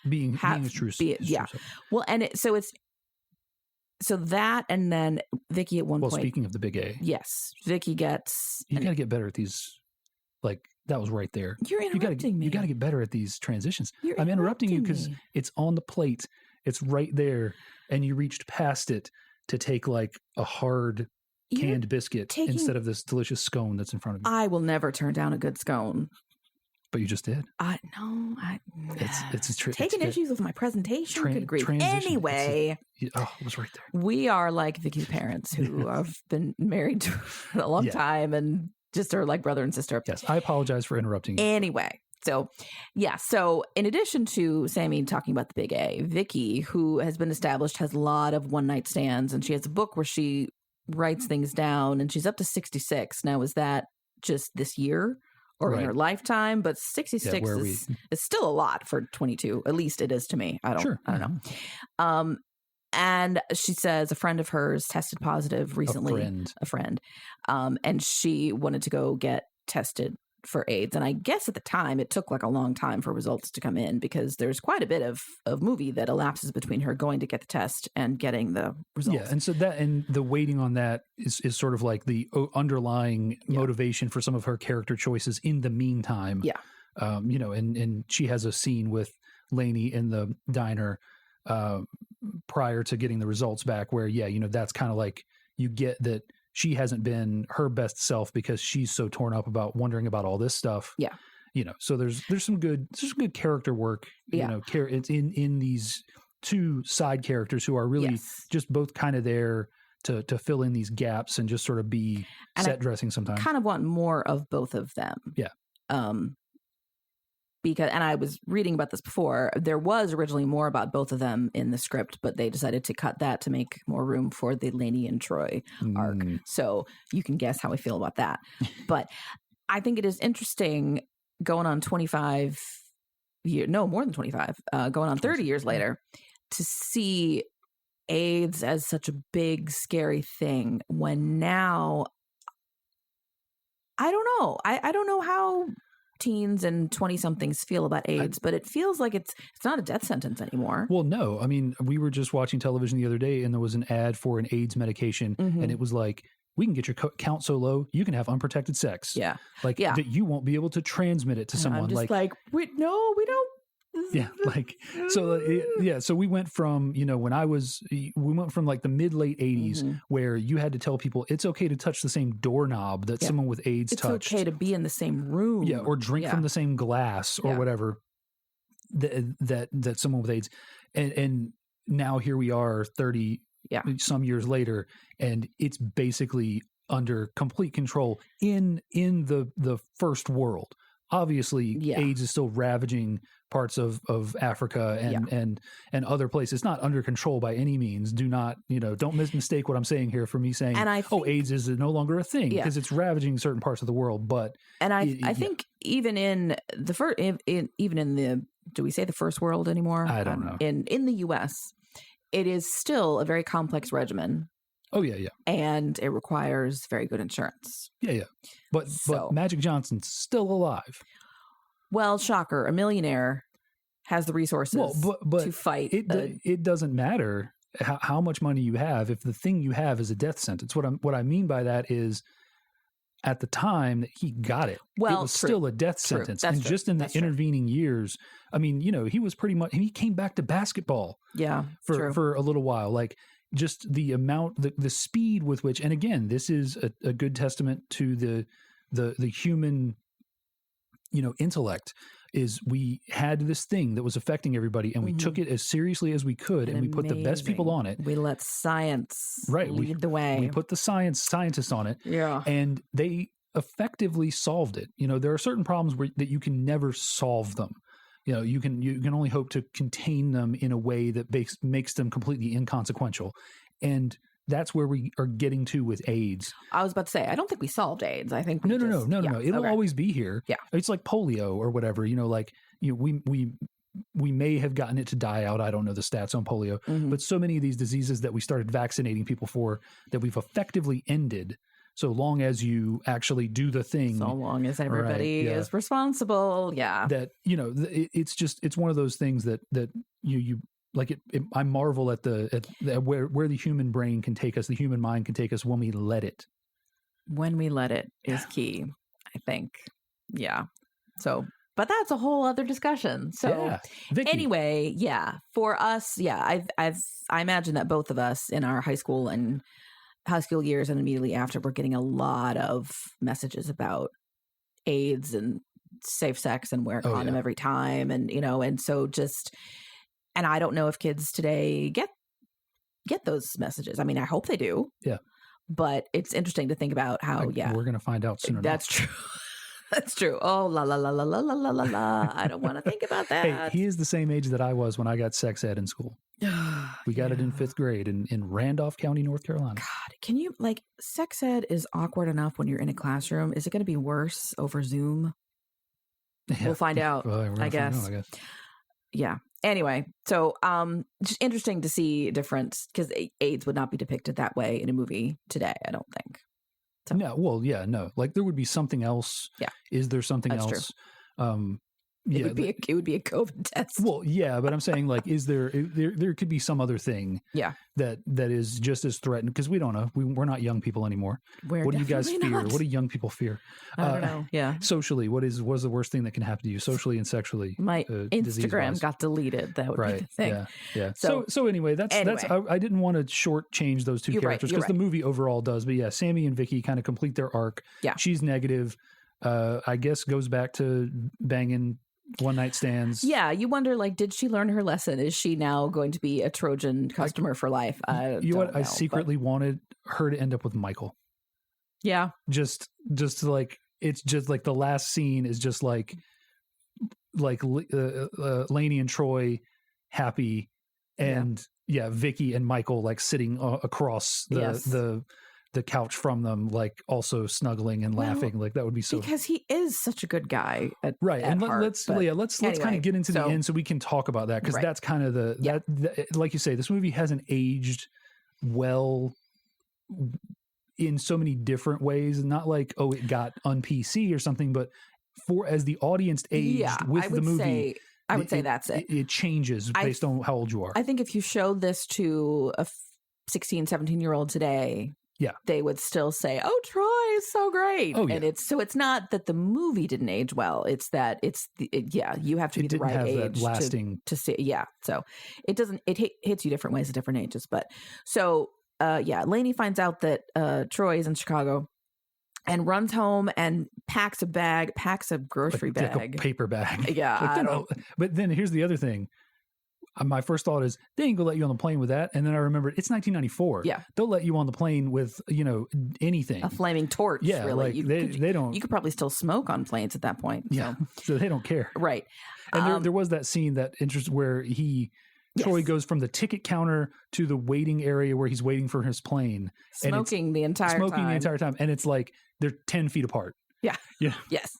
being his true self.
Well, and so that, and then Vicky at one point.
Well, speaking of the big A,
yes, Vicky gets.
You got to get better at these. Like that was right there.
You're interrupting me.
You got to get better at these transitions.
I'm
interrupting you because it's on the plate. It's right there, and you reached past it to take like a hard canned biscuit instead of this delicious scone that's in front of you.
I will never turn down a good scone.
But you just did.
It's taking issues with my presentation. Good grief. Anyway,
it was right there.
We are like Vicky's parents who have been married for a long time and just are like brother and sister.
Yes, I apologize for interrupting you.
Anyway. So in addition to Sammy talking about the big A, Vicky, who has been established, has a lot of one-night stands, and she has a book where she writes things down, and she's up to 66. Now, is that just this year or in her lifetime? But 66 is still a lot for 22. At least it is to me. I don't know. And she says a friend of hers tested positive recently. A friend. And she wanted to go get tested for AIDS. And I guess at the time it took like a long time for results to come in because there's quite a bit of movie that elapses between her going to get the test and getting the results. Yeah.
And so the waiting on that is sort of like the underlying motivation for some of her character choices in the meantime.
Yeah.
And she has a scene with Lainey in the diner prior to getting the results back where, that's kind of like you get that she hasn't been her best self because she's so torn up about wondering about all this stuff.
Yeah.
So there's some good character work, it's in these two side characters who are really just both kind of there to fill in these gaps and just sort of be set dressing sometimes.
Kind of want more of both of them.
Yeah.
Because, and I was reading about this before, there was originally more about both of them in the script, but they decided to cut that to make more room for the Lainey and Troy arc. So you can guess how I feel about that. But I think it is interesting going on 25 years, no, more than 25, going on 30 years later to see AIDS as such a big, scary thing when now, I don't know. I don't know how teens and 20-somethings feel about AIDS, but it feels like it's not a death sentence anymore.
Well, no. I mean, we were just watching television the other day and there was an ad for an AIDS medication and it was like, we can get your count so low, you can have unprotected sex.
Yeah.
That you won't be able to transmit it to someone.
I'm just wait, no, we don't.
Yeah. So we went from, we went from like the mid-late 80s where you had to tell people it's okay to touch the same doorknob that someone with AIDS touched.
It's okay to be in the same room.
Yeah. Or drink from the same glass or whatever that someone with AIDS. And now here we are 30 some years later, and it's basically under complete control in the first world. Obviously, AIDS is still ravaging parts of Africa and other places. It's not under control by any means. Do not, don't mistake what I'm saying here for me saying, AIDS is no longer a thing because it's ravaging certain parts of the world. But
I think even in the first, even in the, do we say the first world anymore?
I don't know.
In the U.S., it is still a very complex regimen.
Oh, yeah.
And it requires very good insurance.
Yeah. But Magic Johnson's still alive.
Well, shocker, a millionaire has the resources to fight.
It doesn't matter how much money you have if the thing you have is a death sentence. What I mean by that is at the time that he got it, it was still a death sentence.
That's
and just in the intervening years, I mean, he was pretty much, he came back to basketball for a little while. Like, just the amount, the speed with which, and again, this is a good testament to the human, intellect, is we had this thing that was affecting everybody and we took it as seriously as we could and we put the best people on it.
We let science lead the way.
We put the scientists on it.
Yeah.
And they effectively solved it. There are certain problems that you can never solve them. you can only hope to contain them in a way that makes them completely inconsequential. And that's where we are getting to with AIDS.
I was about to say, I don't think we solved AIDS. I think
no. It'll always be here.
Yeah.
It's like polio or whatever, we may have gotten it to die out. I don't know the stats on polio, but so many of these diseases that we started vaccinating people for that we've effectively ended, so long as you actually do the thing.
So long as everybody is responsible. Yeah.
That, it's one of those things that you like it. I marvel at where the human brain can take us, the human mind can take us when we let it. When we let it
is key, I think. Yeah. So, but that's a whole other discussion. So anyway, for us, I imagine that both of us in our high school years and immediately after, we're getting a lot of messages about AIDS and safe sex and wear a condom every time. And, and so and I don't know if kids today get those messages. I mean, I hope they do.
Yeah.
But it's interesting to think about how,
we're going to find out soon enough.
That's true. That's true. Oh, la, la, la, la, la, la, la, la. I don't want to think about that.
Hey, he is the same age that I was when I got sex ed in school. We got it in 5th grade in Randolph County, North Carolina.
God, can you, sex ed is awkward enough when you're in a classroom. Is it going to be worse over Zoom? Yeah. We'll find out, I guess. Yeah. Anyway, so just interesting to see a difference, because AIDS would not be depicted that way in a movie today, I don't think. So.
No, well, no. There would be something else.
Yeah.
Is there something
That's
else?
True. It would be a COVID test.
Well, yeah, but I'm saying is there could be some other thing that is just as threatening, because we don't know. We're not young people anymore. What do you guys fear?
Not.
What do young people fear?
I don't know. Yeah.
Socially, what's the worst thing that can happen to you socially and sexually?
My Instagram got deleted. That would be the thing.
Yeah. So anyway, that's I didn't want to shortchange those two characters because the movie overall does. But Sammy and Vicky kind of complete their arc.
Yeah.
She's negative. I guess goes back to banging one night stands.
Yeah, you wonder, did she learn her lesson? Is she now going to be a Trojan customer for life? I
secretly wanted her to end up with Michael.
Yeah.
Just it's just the last scene is just Lainey and Troy happy, and Vicky and Michael sitting across the couch from them, also snuggling and laughing. That would be so,
because he is such a good guy at heart,
let's kind of get into the end so we can talk about that, because that's kind of that like you say, this movie hasn't aged well in so many different ways. Not it got on PC or something, but as the audience aged with the movie,
I would say that's it.
It changes based on how old you are.
I think if you showed this to a 16, 17-year-old today, they would still say, "Oh, Troy is so great."
Oh, yeah.
And it's not that the movie didn't age well; it's that you have to be the right age to see. Yeah, so it doesn't. It hits you different ways at different ages. But so Lainey finds out that Troy is in Chicago and runs home and packs a grocery bag,
like a paper bag.
Yeah,
but then here's the other thing. My first thought is they ain't gonna let you on the plane with that, and then I remembered it's 1994.
Yeah,
they'll let you on the plane with anything,
a flaming torch.
Yeah,
really.
They don't.
You could probably still smoke on planes at that point.
Yeah, so they don't care.
Right.
And there was that scene where Troy goes from the ticket counter to the waiting area where he's waiting for his plane,
smoking the entire time,
and it's they're 10 feet apart.
Yeah.
Yeah.
Yes.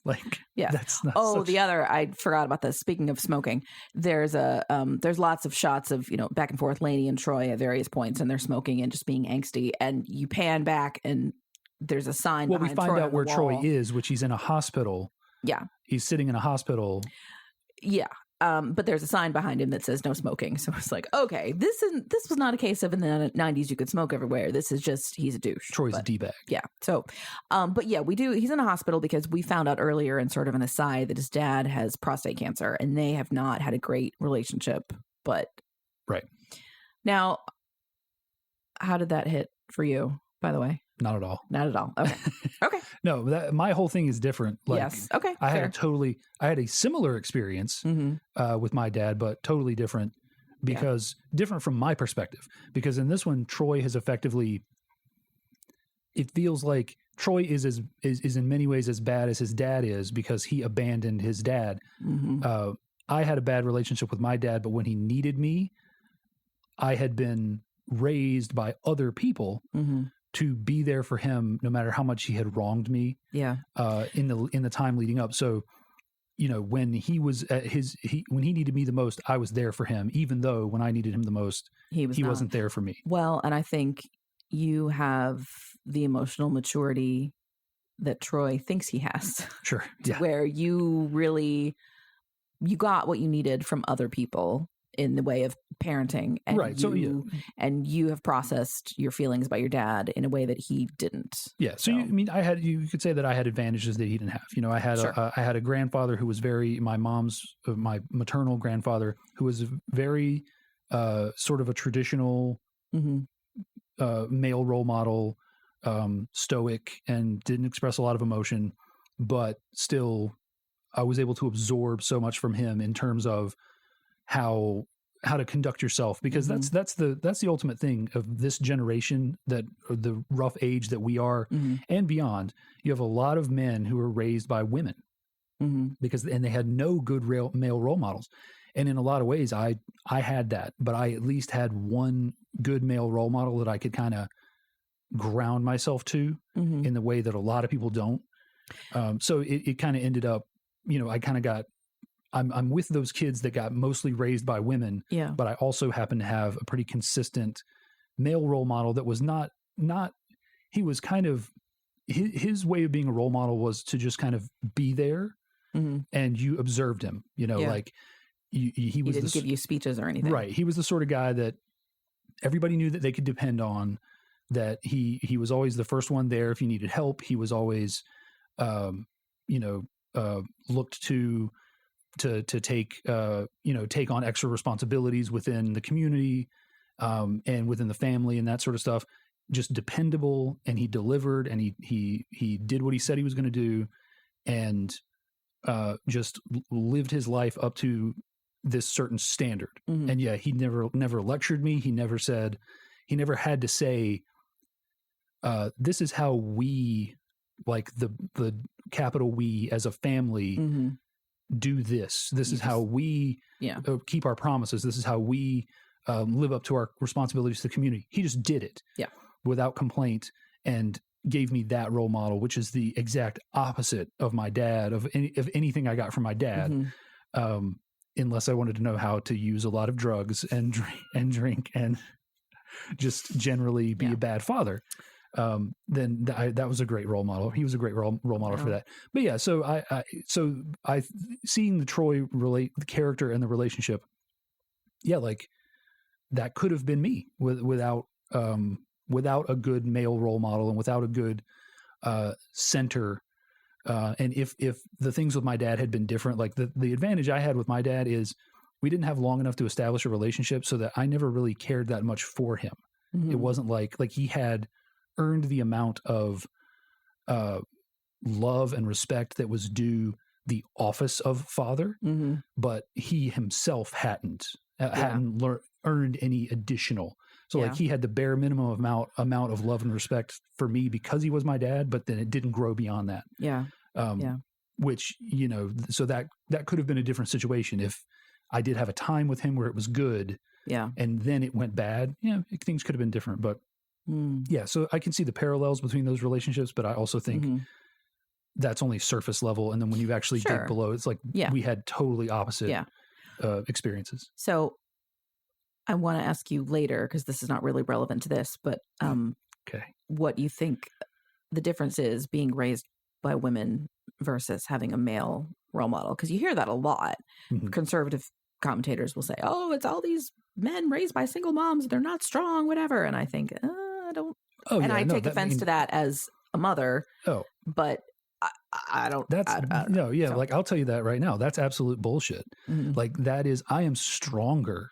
That's not
I forgot about this. Speaking of smoking, there's lots of shots of, back and forth, Lainey and Troy at various points, and they're smoking and just being angsty. And you pan back and there's a sign.
Well, we find
Troy
out where Troy is, which he's in a hospital.
Yeah.
He's sitting in a hospital.
Yeah. But there's a sign behind him that says no smoking. So it's okay, this was not a case of in the 90s you could smoke everywhere. This is just, he's a douche.
Troy's a D-bag.
Yeah. So, but he's in a hospital because we found out earlier in sort of an aside that his dad has prostate cancer and they have not had a great relationship. But
right.
Now, how did that hit for you, by the way?
Not at all.
Not at all. Okay. Okay.
No, my whole thing is different.
Yes. Okay.
I had a similar experience with my dad, but totally different different from my perspective. Because in this one, Troy has effectively, it feels like Troy is in many ways as bad as his dad is because he abandoned his dad. I had a bad relationship with my dad, but when he needed me, I had been raised by other people to be there for him, no matter how much he had wronged me.
Yeah.
In the time leading up. So, when he was at when he needed me the most, I was there for him, even though when I needed him the most, he wasn't there for me.
Well, and I think you have the emotional maturity that Troy thinks he has.
Sure. Yeah.
Where you got what you needed from other people in the way of parenting. And
right.
and you have processed your feelings about your dad in a way that he didn't.
Yeah. So you could say that I had advantages that he didn't have. I had I had a grandfather who was my maternal grandfather, who was very sort of a traditional male role model, stoic, and didn't express a lot of emotion, but still I was able to absorb so much from him in terms of how to conduct yourself, because that's the ultimate thing of this generation, that the rough age that we are and beyond. You have a lot of men who are raised by women and they had no good male role models. And in a lot of ways, I had that, but I at least had one good male role model that I could kind of ground myself to in the way that a lot of people don't. So it kind of ended up, I kind of got, I'm with those kids that got mostly raised by women, but I also happen to have a pretty consistent male role model that was not, he was kind of, his way of being a role model was to just kind of be there and you observed him, like he was
didn't give you speeches or anything.
Right. He was the sort of guy that everybody knew that they could depend on, that he was always the first one there if you needed help. He was always, looked to take on extra responsibilities within the community and within the family and that sort of stuff. Just dependable, and he delivered, and he did what he said he was going to do, and just lived his life up to this certain standard. And he never lectured me. He never had to say, this is how we, like the capital we as a family, do this. This is how we keep our promises. This is how we live up to our responsibilities to the community. He just did it without complaint and gave me that role model, which is the exact opposite of my dad, of anything I got from my dad. Unless I wanted to know how to use a lot of drugs and drink and just generally be a bad father. Then that was a great role model. He was a great role model for that. But yeah, so I seeing the Troy the character and the relationship, like that could have been me without a good male role model and without a good center. And if the things with my dad had been different, like the advantage I had with my dad is we didn't have long enough to establish a relationship, so that I never really cared that much for him. It wasn't like he had earned the amount of love and respect that was due the office of father, but he himself hadn't earned any additional. So he had the bare minimum amount of love and respect for me because he was my dad, but then it didn't grow beyond that. Which, so that could have been a different situation if I did have a time with him where it was good. And then it went bad. Things could have been different, but so I can see the parallels between those relationships, but I also think that's only surface level. And then when you actually dig below, it's like we had totally opposite experiences.
So I want to ask you later, because this is not really relevant to this, but what you think the difference is being raised by women versus having a male role model. Because you hear that a lot. Conservative commentators will say, oh, it's all these men raised by single moms. They're not strong, whatever. And I think, I don't. I take offense to that as a mother. But I don't.
Like I'll tell you that right now. That's absolute bullshit. Like that is, I am stronger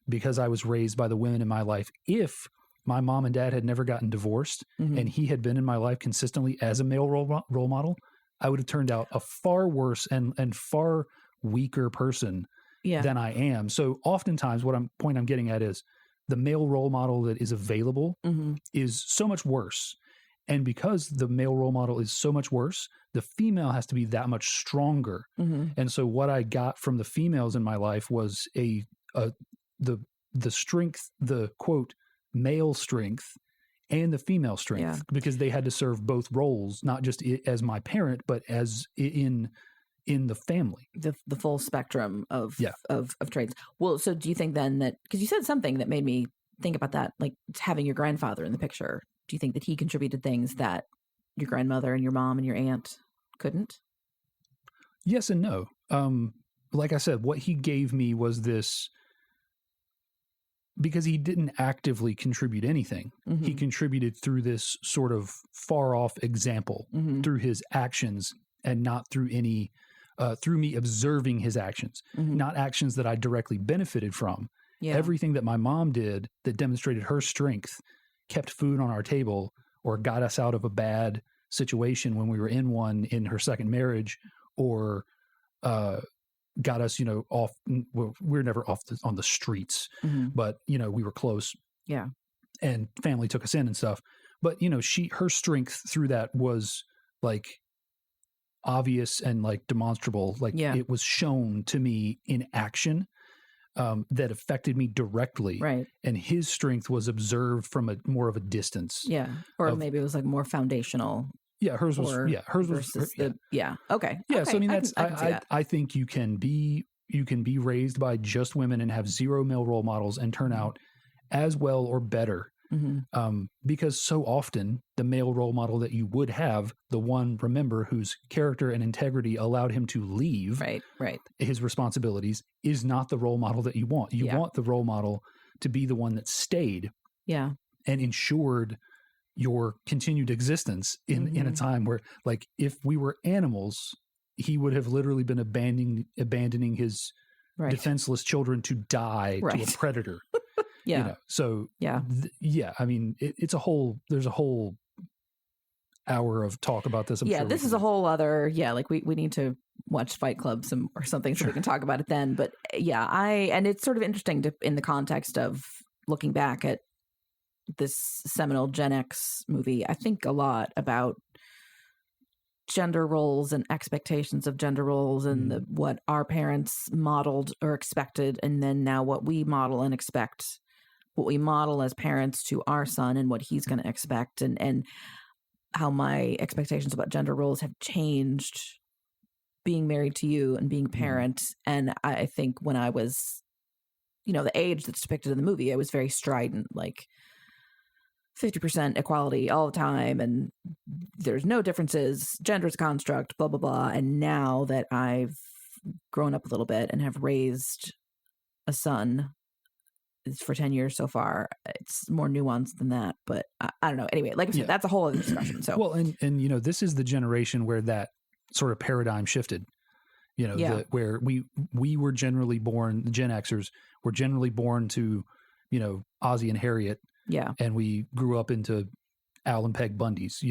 because I was raised by the women in my life. If my mom and dad had never gotten divorced and he had been in my life consistently as a male role model, I would have turned out a far worse and far weaker person than I am. So oftentimes point I'm getting at is the male role model that is available is so much worse. And because the male role model is so much worse, the female has to be that much stronger.
Mm-hmm.
And so what I got from the females in my life was the strength, the quote, male strength and the female strength, because they had to serve both roles, not just as my parent, but as in the family.
The full spectrum of traits. Well, so do you think then that, because you said something that made me think about that, like having your grandfather in the picture, do you think that he contributed things that your grandmother and your mom and your aunt couldn't?
Yes and no. Like I said, what he gave me was this, because he didn't actively contribute anything. Mm-hmm. He contributed through this sort of far off example, mm-hmm. through his actions, and not through any, through me observing his actions, mm-hmm. not actions that I directly benefited from. Yeah. Everything that my mom did that demonstrated her strength, kept food on our table, or got us out of a bad situation when we were in one in her second marriage, or got us, off. Well, we were never off on the streets, mm-hmm. but we were close.
Yeah,
and family took us in and stuff. But her strength through that was like obvious and like demonstrable. Like it was shown to me in action. That affected me directly.
Right.
And his strength was observed from more of a distance.
Yeah. Or maybe it was like more foundational.
Yeah. Hers was. Okay.
Yeah.
Okay, so I mean, I think you can be raised by just women and have zero male role models and turn out as well or better. Mm-hmm. Because so often the male role model that you would have, the one, remember, whose character and integrity allowed him to leave his responsibilities, is not the role model that you want. You want the role model to be the one that stayed and ensured your continued existence in a time where, like, if we were animals, he would have literally been abandoning his defenseless children to die to a predator.
Yeah.
I mean, there's a whole hour of talk about this. I'm sure
this is a whole other, like we need to watch Fight Club or something so we can talk about it then. But and it's sort of interesting in the context of looking back at this seminal Gen X movie. I think a lot about gender roles and expectations of gender roles and what our parents modeled or expected, and then now what we model and expect, what we model as parents to our son and what he's going to expect, and how my expectations about gender roles have changed being married to you and being a parent. And I think when I was, the age that's depicted in the movie, I was very strident, like 50% equality all the time, and there's no differences, gender's a construct, blah, blah, blah. And now that I've grown up a little bit and have raised a son for 10 years so far, it's more nuanced than that. But I don't know. Anyway, like I said, that's a whole other discussion. So
well, and this is the generation where that sort of paradigm shifted. Where we were generally born, the Gen Xers were generally born to, Ozzie and Harriet.
Yeah.
And we grew up into Al and Peg Bundys,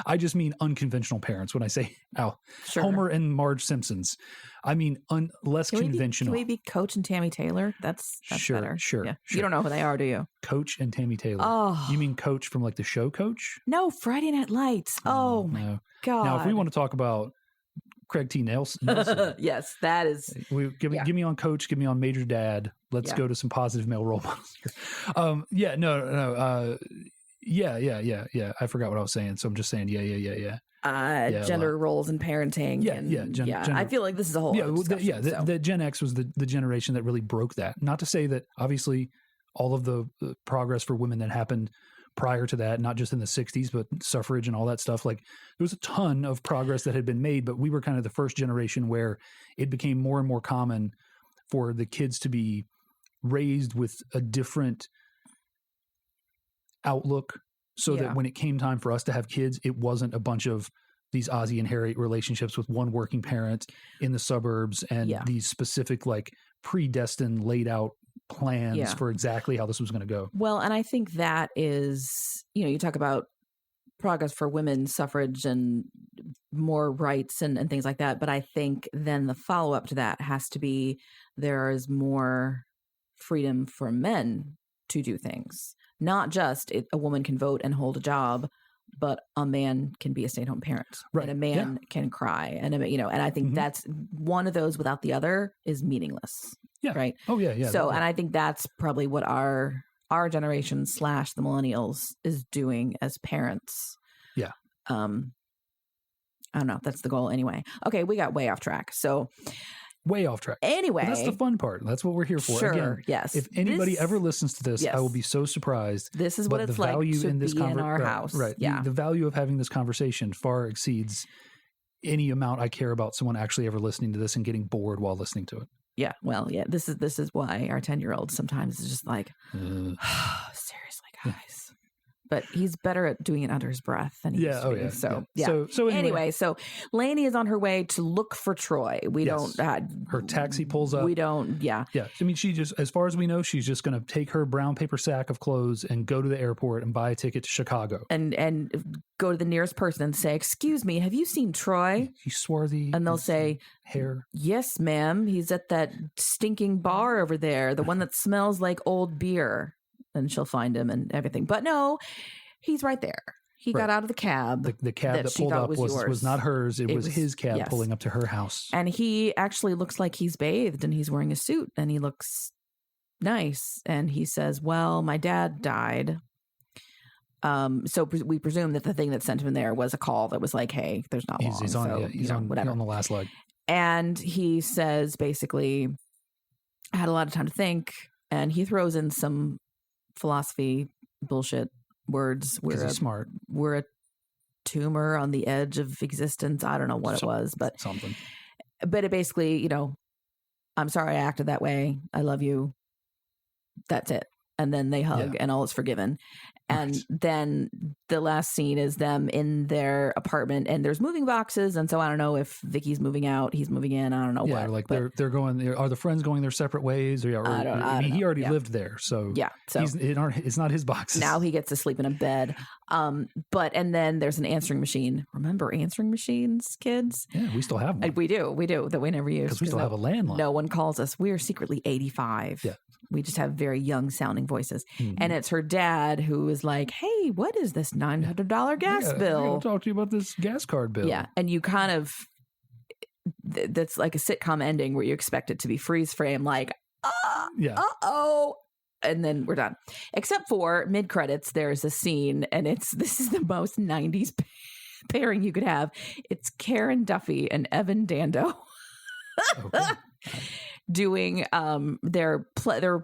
I just mean unconventional parents when I say Al.
Sure.
Homer and Marge Simpsons. I mean, less conventional.
Can we be Coach and Tammy Taylor? That's
sure,
better.
Sure,
yeah.
Sure.
You don't know who they are, do you?
Coach and Tammy Taylor.
Oh.
You mean Coach from like the show Coach?
No, Friday Night Lights. Oh, my God.
Now, if we want to talk about Craig T. Nelson.
Yes, that is.
Give me on Coach. Give me on Major Dad. Let's go to some positive male role models here. No. Yeah. I forgot what I was saying, so I'm just saying. Yeah.
Gender roles and parenting.
Gender.
I feel like this is a whole.
The Gen X was the generation that really broke that. Not to say that obviously all of the progress for women that happened prior to that, not just in the 60s, but suffrage and all that stuff. Like there was a ton of progress that had been made, but we were kind of the first generation where it became more and more common for the kids to be raised with a different outlook, so that when it came time for us to have kids, it wasn't a bunch of these Ozzie and Harriet relationships with one working parent in the suburbs and these specific like predestined laid out plans for exactly how this was going to go.
Well, and I think that is, you talk about progress for women's suffrage and more rights and things like that. But I think then the follow up to that has to be there is more freedom for men to do things. not just a woman can vote and hold a job, but a man can be a stay-at-home parent,
right.
and a man can cry, and and I think that's one of those without the other is meaningless.
Yeah.
Right.
Oh yeah.
So, and I think that's probably what our generation / the millennials is doing as parents.
Yeah.
I don't know. That's the goal anyway. Okay, we got way off track. So.
Way off track.
Anyway.
But that's the fun part. That's what we're here for.
Sure,
Again,
yes.
If anybody ever listens to this, I will be so surprised.
This is what it's like to be in our house.
Right.
Yeah.
The value of having this conversation far exceeds any amount I care about someone actually ever listening to this and getting bored while listening to it.
Yeah. Well, yeah. This is why our 10-year-old sometimes is just like, seriously, guys. But he's better at doing it under his breath than he used to be. So anyway, so Lainey is on her way to look for Troy. We don't.
Her taxi pulls up.
We don't. Yeah.
Yeah. I mean, she just, as far as we know, she's just going to take her brown paper sack of clothes and go to the airport and buy a ticket to Chicago.
And go to the nearest person and say, "Excuse me, have you seen Troy?"
He's swarthy.
And they'll say,
"Hair."
"Yes, ma'am. He's at that stinking bar over there, the one that smells like old beer." And she'll find him and everything. But no, he's right there. He got out of the cab.
The cab that pulled up was not hers. It was his cab pulling up to her house.
And he actually looks like he's bathed and he's wearing a suit and he looks nice. And he says, "Well, my dad died." So we presume that the thing that sent him there was a call that was like, "Hey, there's not long." He's on
the last leg.
And he says, basically, "I had a lot of time to think." And he throws in some philosophy bullshit words.
He's smart.
We're a tumor on the edge of existence. I don't know what it was, but
something.
But it basically, I'm sorry I acted that way. I love you. That's it. And then they hug and all is forgiven. And then the last scene is them in their apartment and there's moving boxes. And so I don't know if Vicky's moving out, he's moving in. I don't know what.
Like they're going, are the friends going their separate ways? Or, I mean, he already lived there. So
so
it's not his boxes.
Now he gets to sleep in a bed. And then there's an answering machine. Remember answering machines, kids?
Yeah, we still have one.
We do that we never use.
Because we still have a landline.
No one calls us. We are secretly 85.
Yeah.
We just have very young sounding voices. Mm-hmm. And it's her dad who is like, "Hey, what is this $900 gas bill?
I'm going to talk to you about this gas card bill."
Yeah. And you kind of, that's like a sitcom ending where you expect it to be freeze frame, like, uh-oh. And then we're done. Except for mid credits, there's a scene and this is the most 90s pairing you could have. It's Karen Duffy and Evan Dando. Okay. Doing they're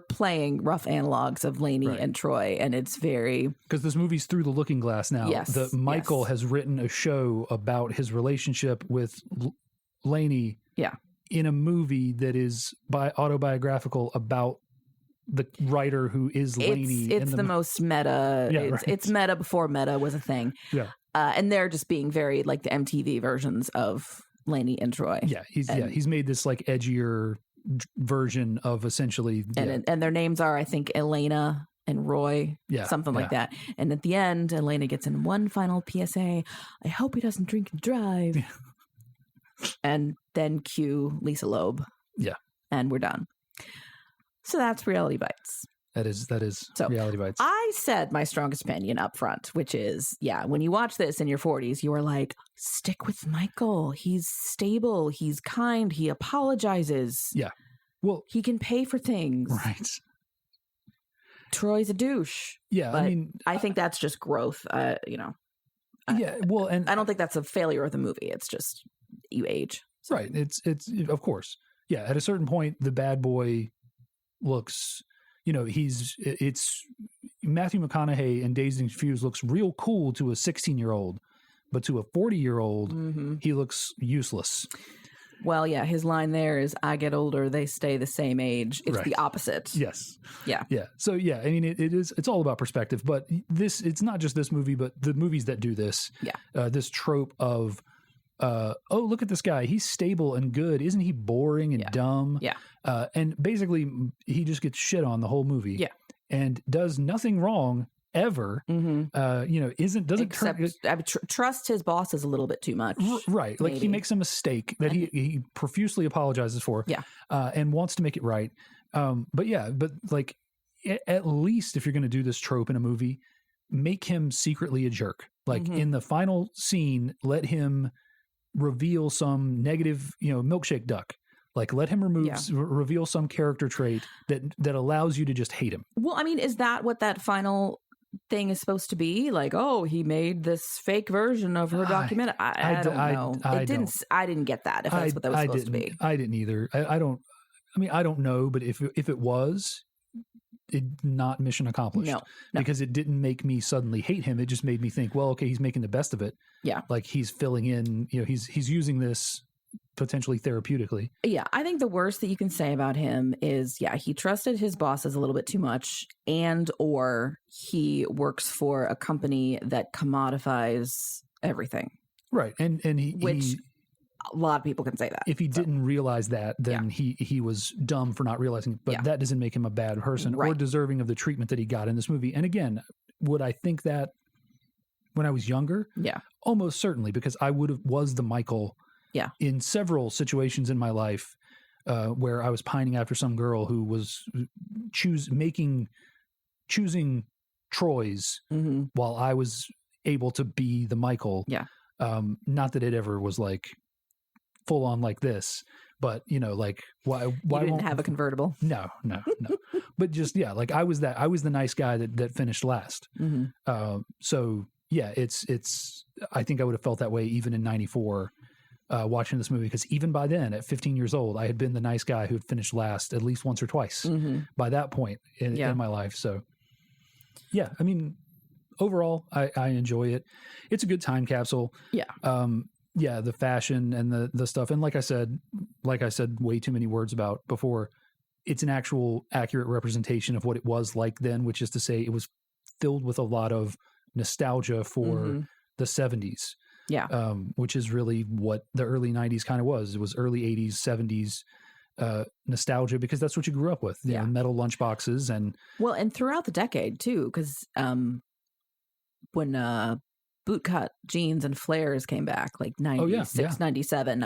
playing rough analogs of Lainey and Troy, and it's very,
because this movie's through the looking glass now.
Yes,
Michael has written a show about his relationship with Lainey in a movie that is autobiographical about the writer who is Lainey.
It's the most meta. It's meta before meta was a thing.
Yeah,
and they're just being very like the MTV versions of Lainey and Troy.
Yeah, he's made this like edgier version of essentially,
and their names are, I think, Elena and Roy, something like that. And at the end, Elena gets in one final PSA: "I hope he doesn't drink and drive." Yeah. And then cue Lisa Loeb.
Yeah,
and we're done. So that's Reality Bites.
That is so, Reality Bites.
I said my strongest opinion up front, which is, when you watch this in your 40s, you are like, stick with Michael. He's stable. He's kind. He apologizes.
Yeah. Well,
he can pay for things.
Right.
Troy's a douche.
Yeah.
But I think that's just growth.
Well, and
I don't think that's a failure of the movie. It's just you age.
So. Right. It's of course. Yeah. At a certain point, the bad boy looks, it's Matthew McConaughey in Dazed and Confused looks real cool to a 16-year-old, but to a 40-year-old, he looks useless.
Well, yeah, his line there is, "I get older, they stay the same age." It's the opposite.
Yes.
Yeah.
Yeah. So yeah, I mean, it's all about perspective, but it's not just this movie, but the movies that do this.
Yeah.
This trope of, look at this guy. He's stable and good. Isn't he boring and dumb?
Yeah.
And basically he just gets shit on the whole movie.
Yeah.
And does nothing wrong ever.
Trust his bosses a little bit too much.
Right. Like he makes a mistake that he profusely apologizes for.
Yeah.
And wants to make it right. But like at least if you're going to do this trope in a movie, make him secretly a jerk. Like in the final scene, let him reveal some negative, milkshake duck. Like let him reveal some character trait that allows you to just hate him.
Well, I mean, is that what that final thing is supposed to be? Like, oh, he made this fake version of her documentary. I don't know. I didn't get that. If that's what that was supposed to be,
I didn't either. I don't know. But if it was, it not mission accomplished. No, because it didn't make me suddenly hate him. It just made me think, well, okay, he's making the best of it.
Yeah,
like he's filling in. He's using this potentially therapeutically.
Yeah, I think the worst that you can say about him is, he trusted his bosses a little bit too much, and or he works for a company that commodifies everything.
Right, and he
a lot of people can say that.
If he didn't realize that, then he was dumb for not realizing it. But that doesn't make him a bad person or deserving of the treatment that he got in this movie. And again, would I think that when I was younger? Yeah, almost certainly, because I was the Michael. Yeah, in several situations in my life where I was pining after some girl who was choosing Troy's while I was able to be the Michael. Yeah, not that it ever was like full on like this, but like why you
didn't have a convertible?
No. But just like I was the nice guy that finished last. So yeah, it's I think I would have felt that way even in '94. Watching this movie, because even by then, at 15 years old, I had been the nice guy who had finished last at least once or twice by that point in my life. So, yeah, I mean, overall, I enjoy it. It's a good time capsule. Yeah. The fashion and the stuff. And like I said way too many words about before, it's an actual accurate representation of what it was like then, which is to say it was filled with a lot of nostalgia for the 70s. Yeah. Which is really what the early 90s kind of was. It was early 80s, 70s nostalgia, because that's what you grew up with. You know, metal lunchboxes and
throughout the decade too, because when bootcut jeans and flares came back, like 96, 97,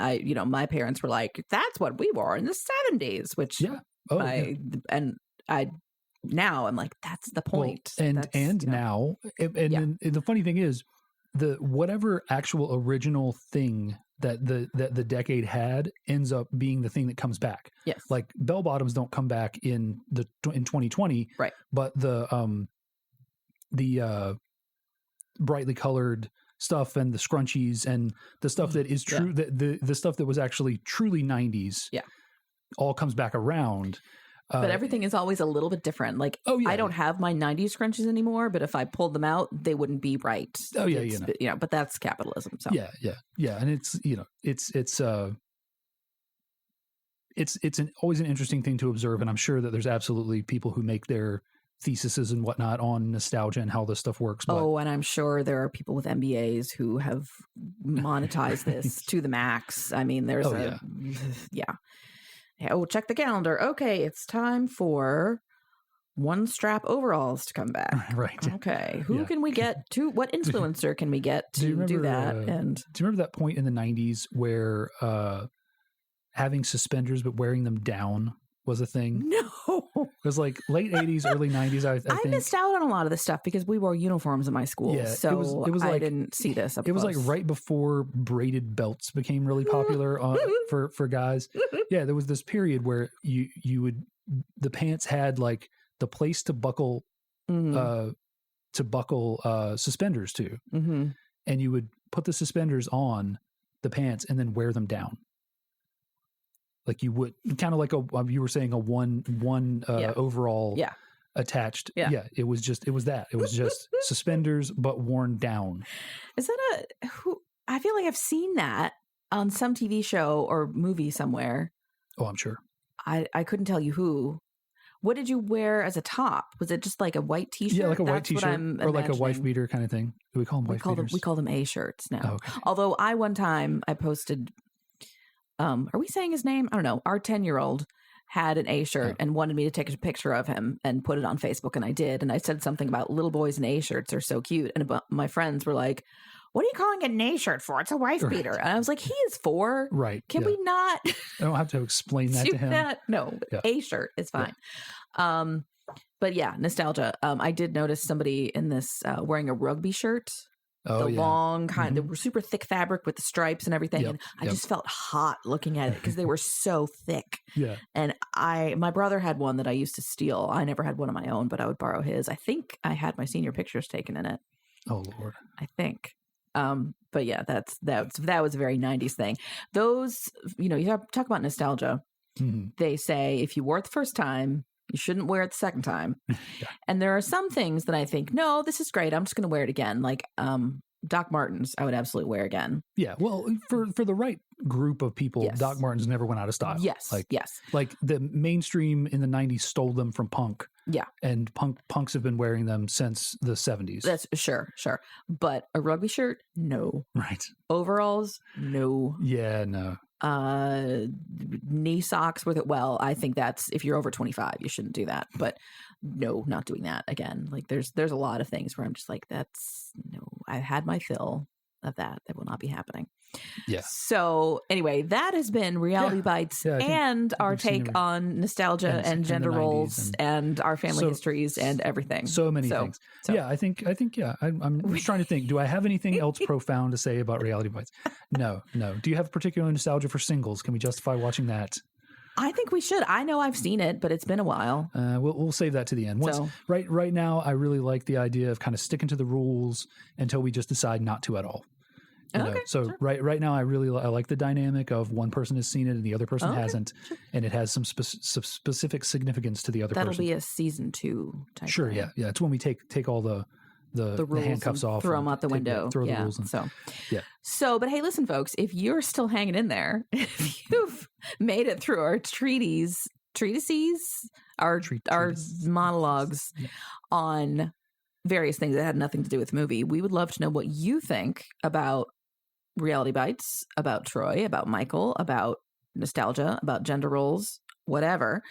my parents were like, that's what we wore in the 70s, which now I'm like, that's the point.
Now, the funny thing is, the whatever actual original thing that the decade had ends up being the thing that comes back. Yes, like bell bottoms don't come back in 2020, right? But the brightly colored stuff and the scrunchies and the stuff that is true, the stuff that was actually truly 90s, all comes back around.
But everything is always a little bit different. Like, I don't have my 90s scrunchies anymore, but if I pulled them out, they wouldn't be right. But that's capitalism. So
yeah. And it's always an interesting thing to observe. And I'm sure that there's absolutely people who make their theses and whatnot on nostalgia and how this stuff works. But...
and I'm sure there are people with MBAs who have monetized this to the max. I mean, there's check the calendar. Okay, it's time for one strap overalls to come back. Right. Okay. Who can we get to? What influencer can we get to do that? And
do you remember that point in the 90s where having suspenders but wearing them down was a thing?
No.
It was like late 80s, early 90s, I think.
I missed out on a lot of this stuff because we wore uniforms in my school. Yeah, so it was I didn't see this up
It was
close.
like right before braided belts became really popular for guys. Yeah, there was this period where you would, the pants had like the place to buckle suspenders to. And you would put the suspenders on the pants and then wear them down. Like you would kind of like you were saying, a one overall attached. Yeah. It was that. It was just suspenders, but worn down.
Is that I feel like I've seen that on some TV show or movie somewhere.
Oh, I'm sure.
I couldn't tell you who. What did you wear as a top? Was it just like a white t-shirt?
Yeah, like a white t-shirt or like a wife beater kind of thing. Do we call them wife beaters?
We call them A-shirts now.
Oh, okay.
Although one time I posted... are we saying his name? I don't know. Our 10-year-old had an A-shirt and wanted me to take a picture of him and put it on Facebook, and I did. And I said something about little boys in A-shirts are so cute. And my friends were like, what are you calling it an A-shirt for? It's a wife beater. And I was like, he is 4. Right. Can we not?
I don't have to explain that to him.
No, A-shirt is fine. But yeah, nostalgia. I did notice somebody in this wearing a rugby shirt.
Oh,
Long kind, the super thick fabric with the stripes and everything. And I just felt hot looking at it because they were so thick.
Yeah.
And my brother had one that I used to steal. I never had one of my own, but I would borrow his. I think I had my senior pictures taken in it.
Oh, Lord.
I think. But yeah, that was a very 90s thing. Those, you talk about nostalgia. Mm-hmm. They say if you wore it the first time, you shouldn't wear it the second time. And there are some things that I think, no, this is great. I'm just going to wear it again. Like Doc Martens, I would absolutely wear again.
Yeah. Well, for the right group of people, Doc Martens never went out of style.
Yes.
Like the mainstream in the 90s stole them from punk.
Yeah.
And punks have been wearing them since the 70s.
That's sure. But a rugby shirt, no.
Right.
Overalls, no.
Yeah, no.
Knee socks with it. Well, I think that's if you're over 25, you shouldn't do that. But no, not doing that again. Like there's a lot of things where I'm just like, that's no. I had my fill of that. That will not be happening.
Yeah.
So anyway, that has been Reality Bites and our take on nostalgia and gender roles and our family histories and everything.
So many things. So. Yeah, I think. I'm just trying to think. Do I have anything else profound to say about Reality Bites? No. Do you have particular nostalgia for Singles? Can we justify watching that?
I think we should. I know I've seen it, but it's been a while.
We'll save that to the end. Right now, I really like the idea of kind of sticking to the rules until we just decide not to at all. Sure. Right now, I like the dynamic of one person has seen it and the other person hasn't, and it has some specific significance to the other person.
That'll be a season 2 type.
Sure, thing. Yeah. It's when we take all the handcuffs off,
throw them out the window,
throw the rules.
So, but hey, listen, folks, if you're still hanging in there, if you've made it through our treatises, our monologues on various things that had nothing to do with the movie, we would love to know what you think about Reality Bites, about Troy, about Michael, about nostalgia, about gender roles, whatever.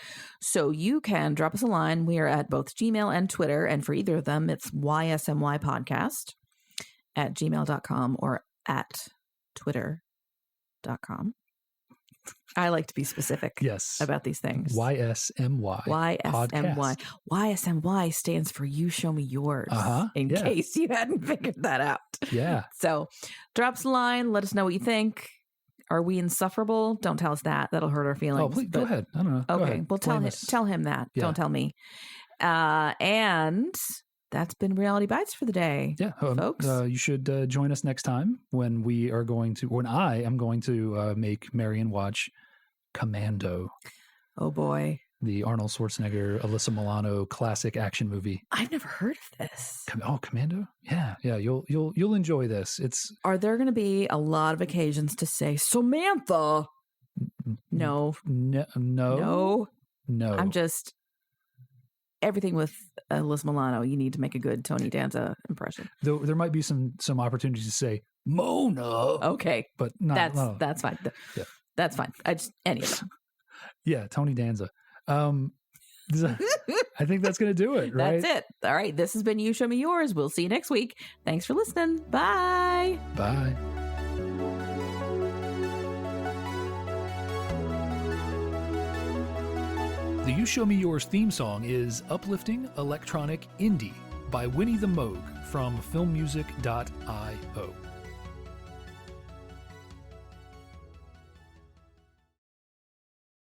So you can drop us a line. We are at both Gmail and Twitter. And for either of them, it's ysmypodcast at gmail.com or at twitter.com. I like to be specific about these things.
YSMY.
YSMY. YSMY stands for You Show Me Yours, in case you hadn't figured that out.
Yeah.
So drop us a line. Let us know what you think. Are we insufferable? Don't tell us that. That'll hurt our feelings.
Oh, please, go ahead. I don't know.
Okay. Well, tell him that. Yeah. Don't tell me. And that's been Reality Bites for the day. Yeah, folks.
You should join us next time when I am going to make Marian watch Commando.
Oh boy.
The Arnold Schwarzenegger, Alyssa Milano classic action movie.
I've never heard of this.
Commando? Yeah. You'll enjoy this.
Are there going to be a lot of occasions to say Samantha? No. I'm just everything with Alyssa Milano. You need to make a good Tony Danza impression.
Though there might be some opportunities to say Mona.
Okay,
but
that's fine.
Yeah.
That's fine. Any of them.
Yeah, Tony Danza. I think that's going to do it, right?
That's it. All right. This has been You Show Me Yours. We'll see you next week. Thanks for listening. Bye.
Bye. The You Show Me Yours theme song is Uplifting Electronic Indie by Winnie the Moog from filmmusic.io.